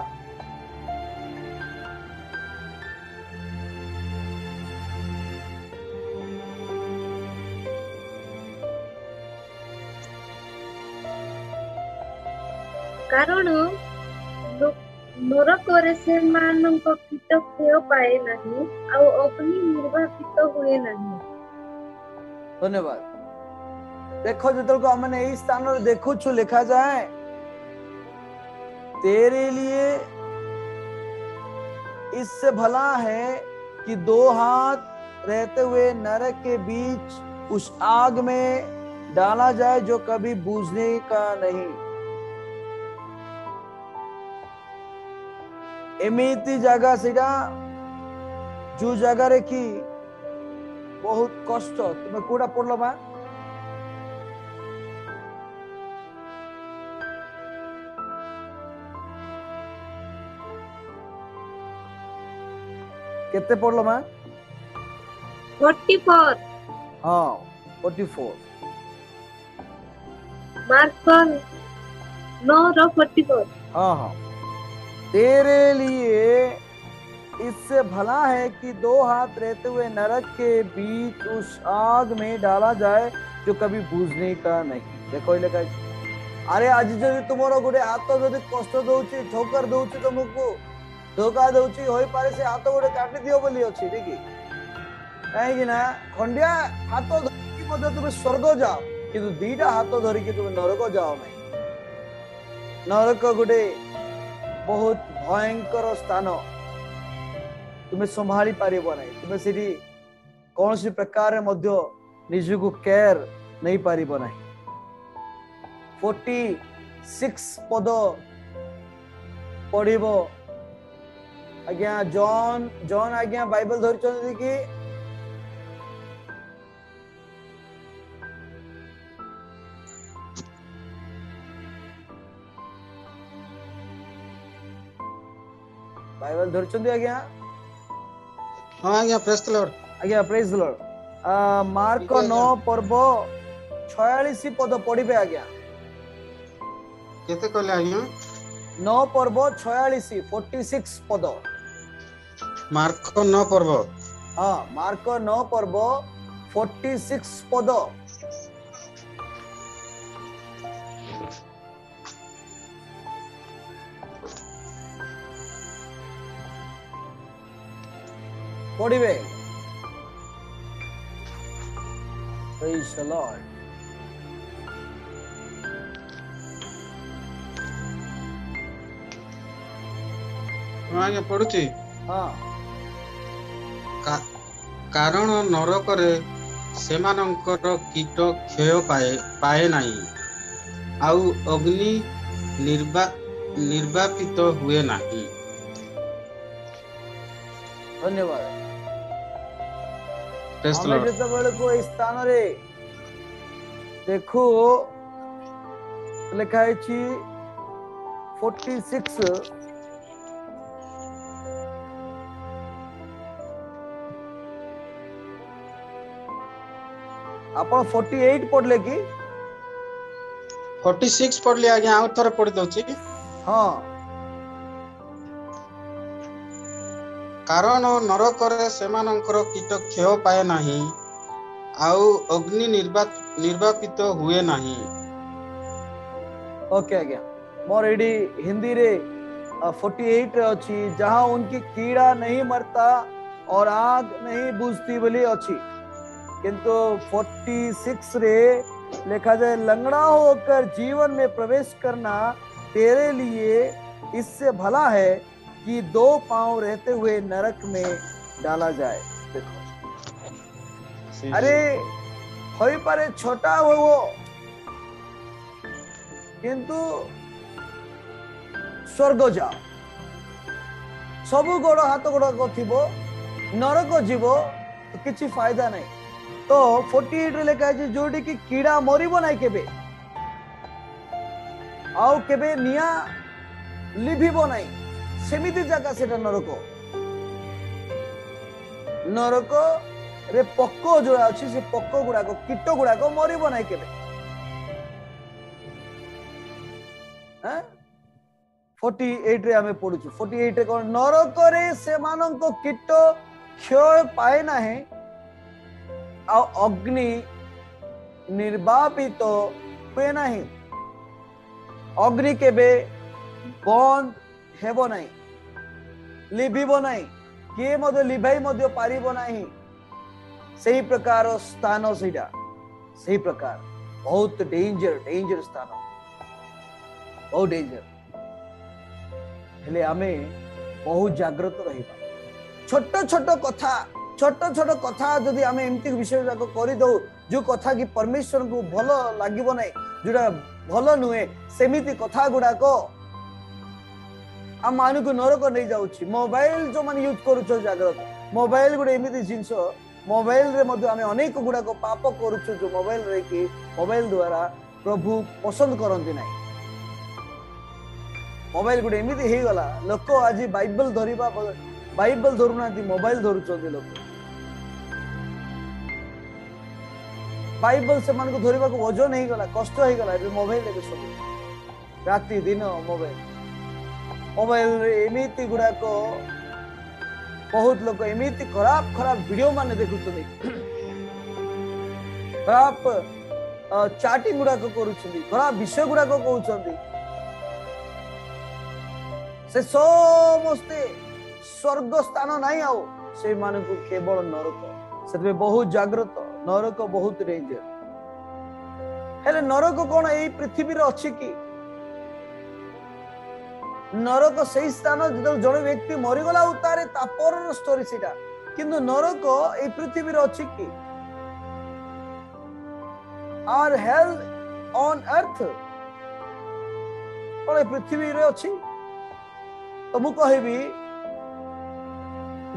कारण नरकरे से मानक कीट क्षय पाए नहीं और अग्नि निर्वापित हुए नहीं। धन्यवाद। देखो जो को हमने इस स्थान में देखो छु लिखा जाए तेरे लिए इससे भला है कि 2 हाथ रहते हुए नरक के बीच उस आग में डाला जाए जो कभी बुझने का नहीं। एमिति जगह सीधा जो जगह रे की बहुत कष्ट तुम्हें कोड़ा पड़लो बा केते पड़लो बा 44 हाँ 44 मार्क 9:44 हाँ हाँ तेरे लिए इससे भला है कि 2 हाथ रहते हुए नरक के बीच उस आग में डाला जाए जो कभी बुझने का नहीं। देखो लिखा अरे आज जदि तुमरो गोटे हाथ जदि कष्ट दउची ठोकर दउची तुमको धोखा दउची होई पारे से हाथ गोटे काटी दियो बोली अछि ठीक काहे कि ना खंडिया हाथ धरि मध्य तुम स्वर्ग जाओ किंतु 2टा हाथ धरि के तुम नरक जाओ नहीं। नरक गोटे बहुत भयंकर स्थान तुम्हें संभाली पारिबो नहीं तुम्हें सीधी कौन सी प्रकार मध्य निज को केयर नहीं पारिबो नहीं 46 पद पढ़िबो आज्ञा जॉन जॉन आज्ञा बाइबल धरछन कि बाइबल धरछन आज्ञा हाँ आज्ञा प्रेज द लॉर्ड आज्ञा प्रेज द लॉर्ड मार्क 9 पर्व 46 पद पढ़िबे आज्ञा केते कहले आज्ञा 9 पर्व 46 पद मार्क 9 पर्व हाँ मार्क 9 पर्व 46 पद पढ़िबे Praise the Lord. हाँ आज्ञा पढ़ुची हाँ कारण नरकरे सेमानंकर कीट क्षय पाए नहीं आउ अग्नि निर्वापित हुए नहीं धन्यवाद प्रेज द हमें लॉर्ड जितेबाला को इस स्थान रे देखो लिखा है 46 आपण 48 पढ़ले कि 46 पढ़ली आज्ञा आउ थरे पढ़ि दउची हाँ कारण नरकरे सेमानंकर कीट क्षय पाए नहीं आउ अग्नि निर्वापित हुए नहीं ओके आज्ञा मोर एडी हिंदी रे 48 रे अछि जहां उनकी कीड़ा नहीं मरता और आग नहीं बुझती बोली अछि किंतु 46 रे लिखा जाए लंगड़ा होकर जीवन में प्रवेश करना तेरे लिए इससे भला है कि 2 पांव रहते हुए नरक में डाला जाए देखो अरे होई पारे छोटा हो वो किंतु स्वर्ग जा सबु गोड़ हाथ गोड़ को थिबो नरक जीवो तो किछि फायदा नहीं तो 48 रे लिखा है जोडी की कीड़ा मरिबो नाही केबे आउ केबे निया लिभिबो नाही सेमिति जगह सेटा नरक रे पक्को जो अछि से पक्को गुडा को कीट गुडा को मरिबो नाही केबे हैं 48 रे हमें पढुछु 48 रे कोन नरक रे से मानन को कीट क्षय पाए नाही आ अग्नि निर्वापित हुए नाही अग्नि केबे बंद हेबो नाही लिभिबो नाही किए मध्य लिभाई मध्य पारिबो नाही सही प्रकार स्थान सेटा सही प्रकार बहुत डेंजर स्थान बहुत डेंजर हेले आमे बहुत जागृत रहिबा छोट छोट कथा जदि आमे एमती विषय जाको करि दउ जो कथा की परमेश्वर को भलो लागिबो नाही जोडा भलो नुए सेमिति कथा गुडा को हम मानु को नरक नहीं जाउछि मोबाइल जो माने यूज करूछो जागृत मोबाइल गुडे एमिति जिंस मोबाइल रे मध्ये आमे अनेक गुडा को पाप करूछो जो मोबाइल रे की मोबाइल द्वारा प्रभु पसंद करंती नाही मोबाइल गुडे एमिति हे गला लोक आज बाइबल धरिबा बाइबल धरुनाती मोबाइल धरुछों लोक बाइबल से मन को धरिबा को वजन नहीं गला कष्ट हे गला मोबाइल ले सब राति दिन मोबाइल रे एमिति गुडा को बहुत लोग एमिति खराब वीडियो माने देखुछथि खराब चैटिंग गुडा को करूछथि खराब विषय गुडा को कहउछथि से समस्ते स्वर्ग स्थान नहीं आओ से मान को केवल नरक से बहुत जागृत नरक बहुत डेंजर हेले नरक कौन यही पृथ्वी रे अछि कि नरक सही स्थान जो जड़े व्यक्ति मरीगला उतारे तापर स्टोरी सीटा किंतु नरक ए पृथ्वी रे अछि कि आर हेल ऑन अर्थ कौन ए पृथ्वी रे अच्छी तो मु कहबी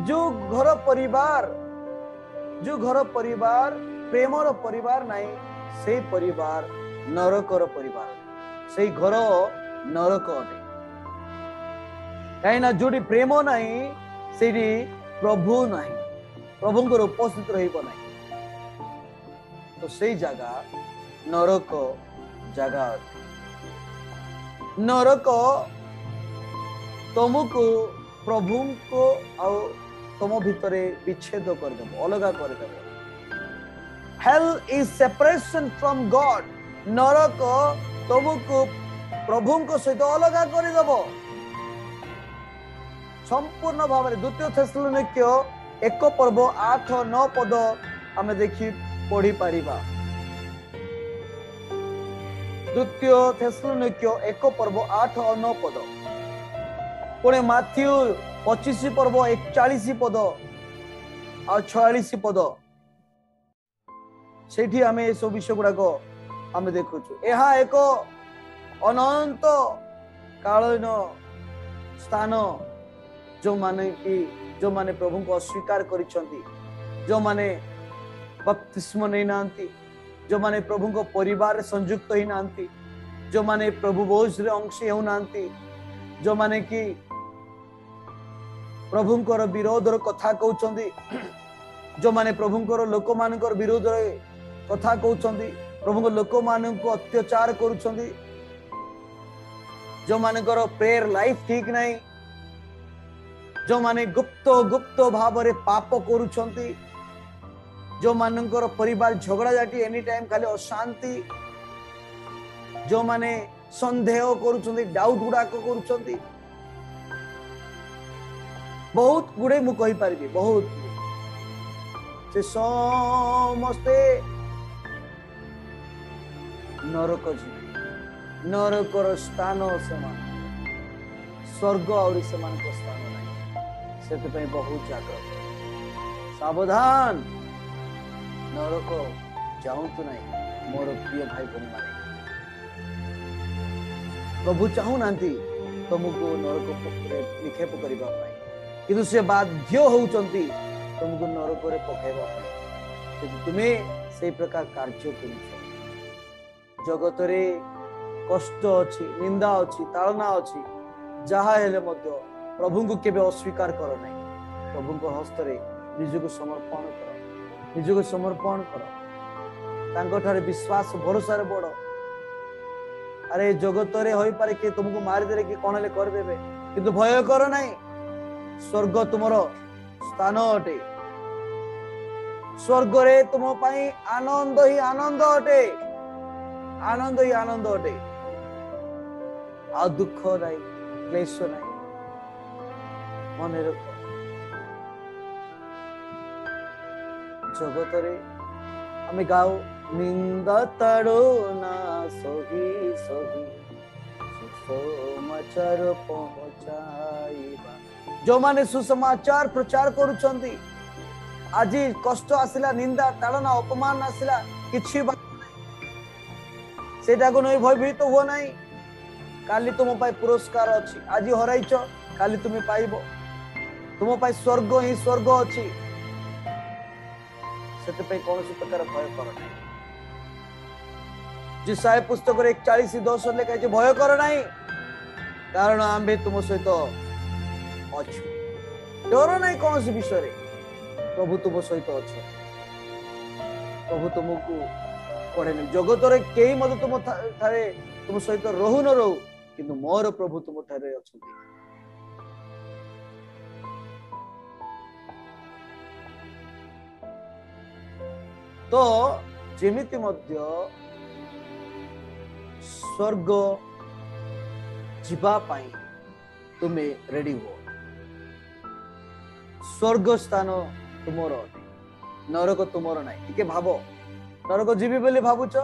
जो घर परिवार प्रेमर परिवार नहीं से परिवार नरकर परिवार से घर नरक अटे कहीं जोड़ी प्रेम नहीं से प्रभु नहीं प्रभुंकर उपस्थित रहिबो नहीं तो से जगह नरक जगह अटे नरक तुमको प्रभु को तुम भितर विच्छेद करदेव अलग करदेव Hell is separation from God. नरक तुमको प्रभु को सहित अलग करदेव संपूर्ण भाव में। द्वितीय थेसलोनिक्य 1 पर्व 8-9 पद आम देखी पढ़ी पारिबा। द्वितीय थेसलोनिक्य 1 पर्व 8 और 9 पद पुणे माथ्यू 25 पर्व 41 पद और 46 पद सेठी आमे सब विषय गुड़ाक आमे देखुछु। यह एक अनंत कालीन स्थान जो माने प्रभु को अस्वीकार करिसंती, जो माने बपतिस्म नै नांती, जो माने प्रभु को परिवार संयुक्त ही नांती, जो माने प्रभु भोज रे अंश हेउ नांती, जो माने कि प्रभुंकर विरोध कथा कहउछंती, जो माने प्रभुंकर लोक मानकर विरोध कथा कहउछंती, प्रभु लोक मान को अत्याचार करुछंती, जो मानकर प्रेयर लाइफ ठीक नहीं, जो माने गुप्त भाव रे पाप करुछंती, जो मानकर परिवार झगड़ा जाटी एनी टाइम खाली अशांति, जो माने संदेह करुछंती, डाउट गुड़ाक करुछंती, बहुत गुड़े मु कहि पारिबी, बहुत से समस्ते नरक जीवे। नरकर स्थान समान स्वर्ग और समान को स्थान नहीं, से बहुत जागृत सावधान नरक जाऊतु नहीं मोर प्रिय भाई बहन माने। प्रभु चाहू नांती तुमको नरक निक्षेप करबा पाई, किंतु से बाध्य होउचंती तुमको नरक रे पकाइबा पाई, किंतु तुमे से प्रकार कार्य करूछ। जगत रे कष्ट अछि, निंदा अछि, ताड़ना अछि, जहा हेले मध्य प्रभु को केबे अस्वीकार कर नहीं। प्रभु को हस्त रे निजको समर्पण कर, निजको समर्पण कर, तांको ठारे विश्वास भरोसा रे बड़। अरे जगत रे होई पारे कि तुमको मारि देले कि कोन ले कर देबे, किंतु भय कर नहीं, स्वर्ग तुमरो स्थान अटे। स्वर्ग रे तुम पाई आनंद ही आनंद अटे, आनंद ही आनंद अटे, आ दुख नहीं, क्लेश नहीं। मन रख जगत रे आमे गाओ निंदा ताड़ो ना सही सही सुसमाचार पहुंचाइबा। जो माने सुसमाचार प्रचार करुछंती, आज कष्ट आसिला, निंदा ताड़ना अपमान आसिला, किछि सेटा को नहीं भयभीत हुआ नहीं। काली तुम पाई पुरस्कार अछि, आज हराइछ काली तुम पाइबो, तुम पाई स्वर्ग ही स्वर्ग अछि, सेते पे कौन सी प्रकार भय कर नहीं। जिसाय पुस्तक रे 41:10 लिखा है भय कर नहीं, कारण आम्बे तुम सहित अच्छु। डर नहीं कौन सी विषय रे, प्रभु तुम सहित अच्छे, प्रभु तुमको पढ़े नहीं। जगत रे केही मत तुम थारे तुम सहित रहु न रहु, किंतु मोर प्रभु तुम ठारे अछंती। तो जेमिति मध्य स्वर्ग जीवा पाई तुमे रेडी हो। स्वर्ग स्थान तुमर अटे, नरक तुमर नहीं। टिके भाव नरक जीवी बोली भावुच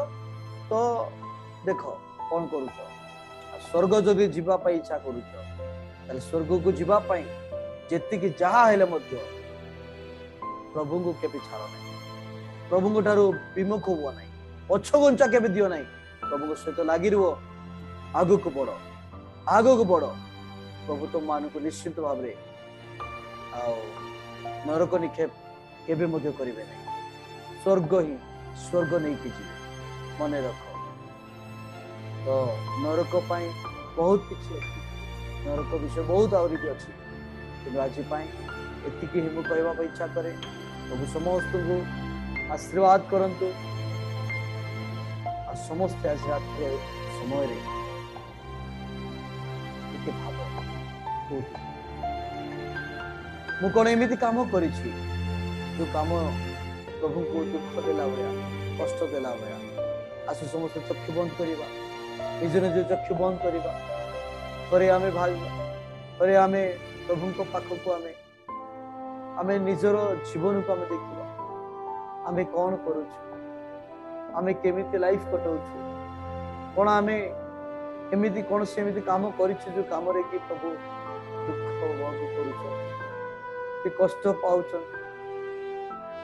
तो देख कौन करुच। स्वर्ग जदि जीवा पाई इच्छा करुच ताले स्वर्ग को जीवा पाई जेतिकी जहा हेले मध्य प्रभु को केबे छाड़ नहीं, प्रभु को ठारू विमुख हुआ नहीं, पछगुंचा केबे दियो नहीं। प्रभु को सहित लागी रहो, आगु को बढ़, आगो को बढ़ प्रभु तुम मान को निश्चित भाव में नरक निक्षेप केबे मध्य करिवे नहीं स्वर्ग ही स्वर्ग नहीं कि जीवे मन रख तो नरक पाई बहुत किसी अच्छी नरक विषय बहुत आहरी भी अच्छी कि आज एतिकी ही मुझे कहवा इच्छा करे प्रभु समस्त को आशीर्वाद करंतु आ समस्त आज रात समय भाव मु कौन एमती काम कर जो काम प्रभु को दुख देला भाया कष्ट देला भाया आसु समस्त चक्षु बंद करवा निज निज चक्षु बंद करवा पर आमे भाविबा पर आमे प्रभु को पाख को आमे निजर जीवन को आमे देखिबा आमे कौन करूछु आमे केमिति लाइफ कटाउछु कोन आमे एमिति कोन से एमिति काम करिछु जो काम रे कि प्रभु दुख भोग करूछु कि कष्ट पाउछु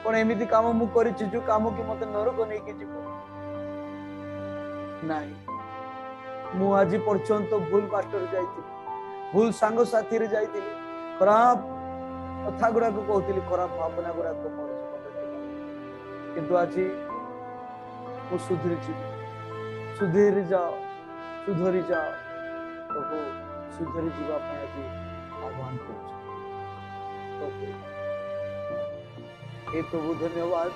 कोन एमिति काम मु करिछु जो काम कि मते नरक नै कि जीव नाही मु आज पर्यंत भूल बाटर जाइति भूल सांग साथी रे जाइति खराब कथा गुड़ा को कहती खराब भावना गुड़ा को मोर किंतु आज मु सुधरी जाओ प्रभु सुधरी जीवा आज आह्वान कर प्रभु धन्यवाद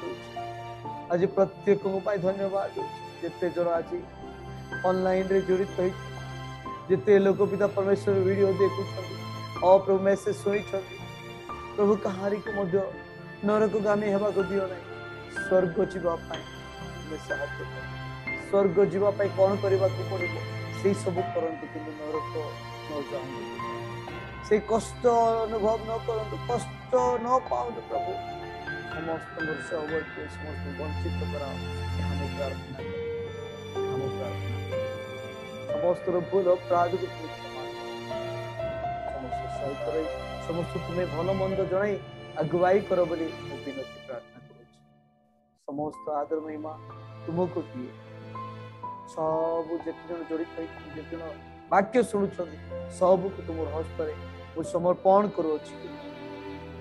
आज प्रत्येक धन्यवाद जिते जन आज ऑनलाइन रे जड़ित जिते लोक पिता परमेश्वर वीडियो देखुं और प्रभु मैसेज शुणी प्रभु कहारी को मध्य नरक गामी हेबा को दियो नहीं स्वर्ग जीवा साहाय्य स्वर्ग जीवा कौन करने को पड़ो से सब करंतु कि नरक न जाऊँ से कष्ट अनुभव न करंतु कष्ट न पाऊँ प्रभु समस्त समस्त वंचित करा प्रार्थना समस्त भूल अपराध को क्षमा समस्त सहित समस्त तुम्हें भल मंद जन अगुवाई कर बोली विनती प्रार्थना करुँ समस्त आदर महिमा तुमको दिए सब जिते जन जड़ित जिते वाक्य शुणुंट सब को तुम हस्त समर्पण करुच्ची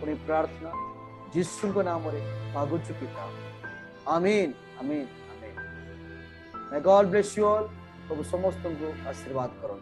पुणी प्रार्थना यीशु नाम रे मागुछु पिता आमीन आमीन आमीन। May God bless you all। प्रभु समस्त को आशीर्वाद करो।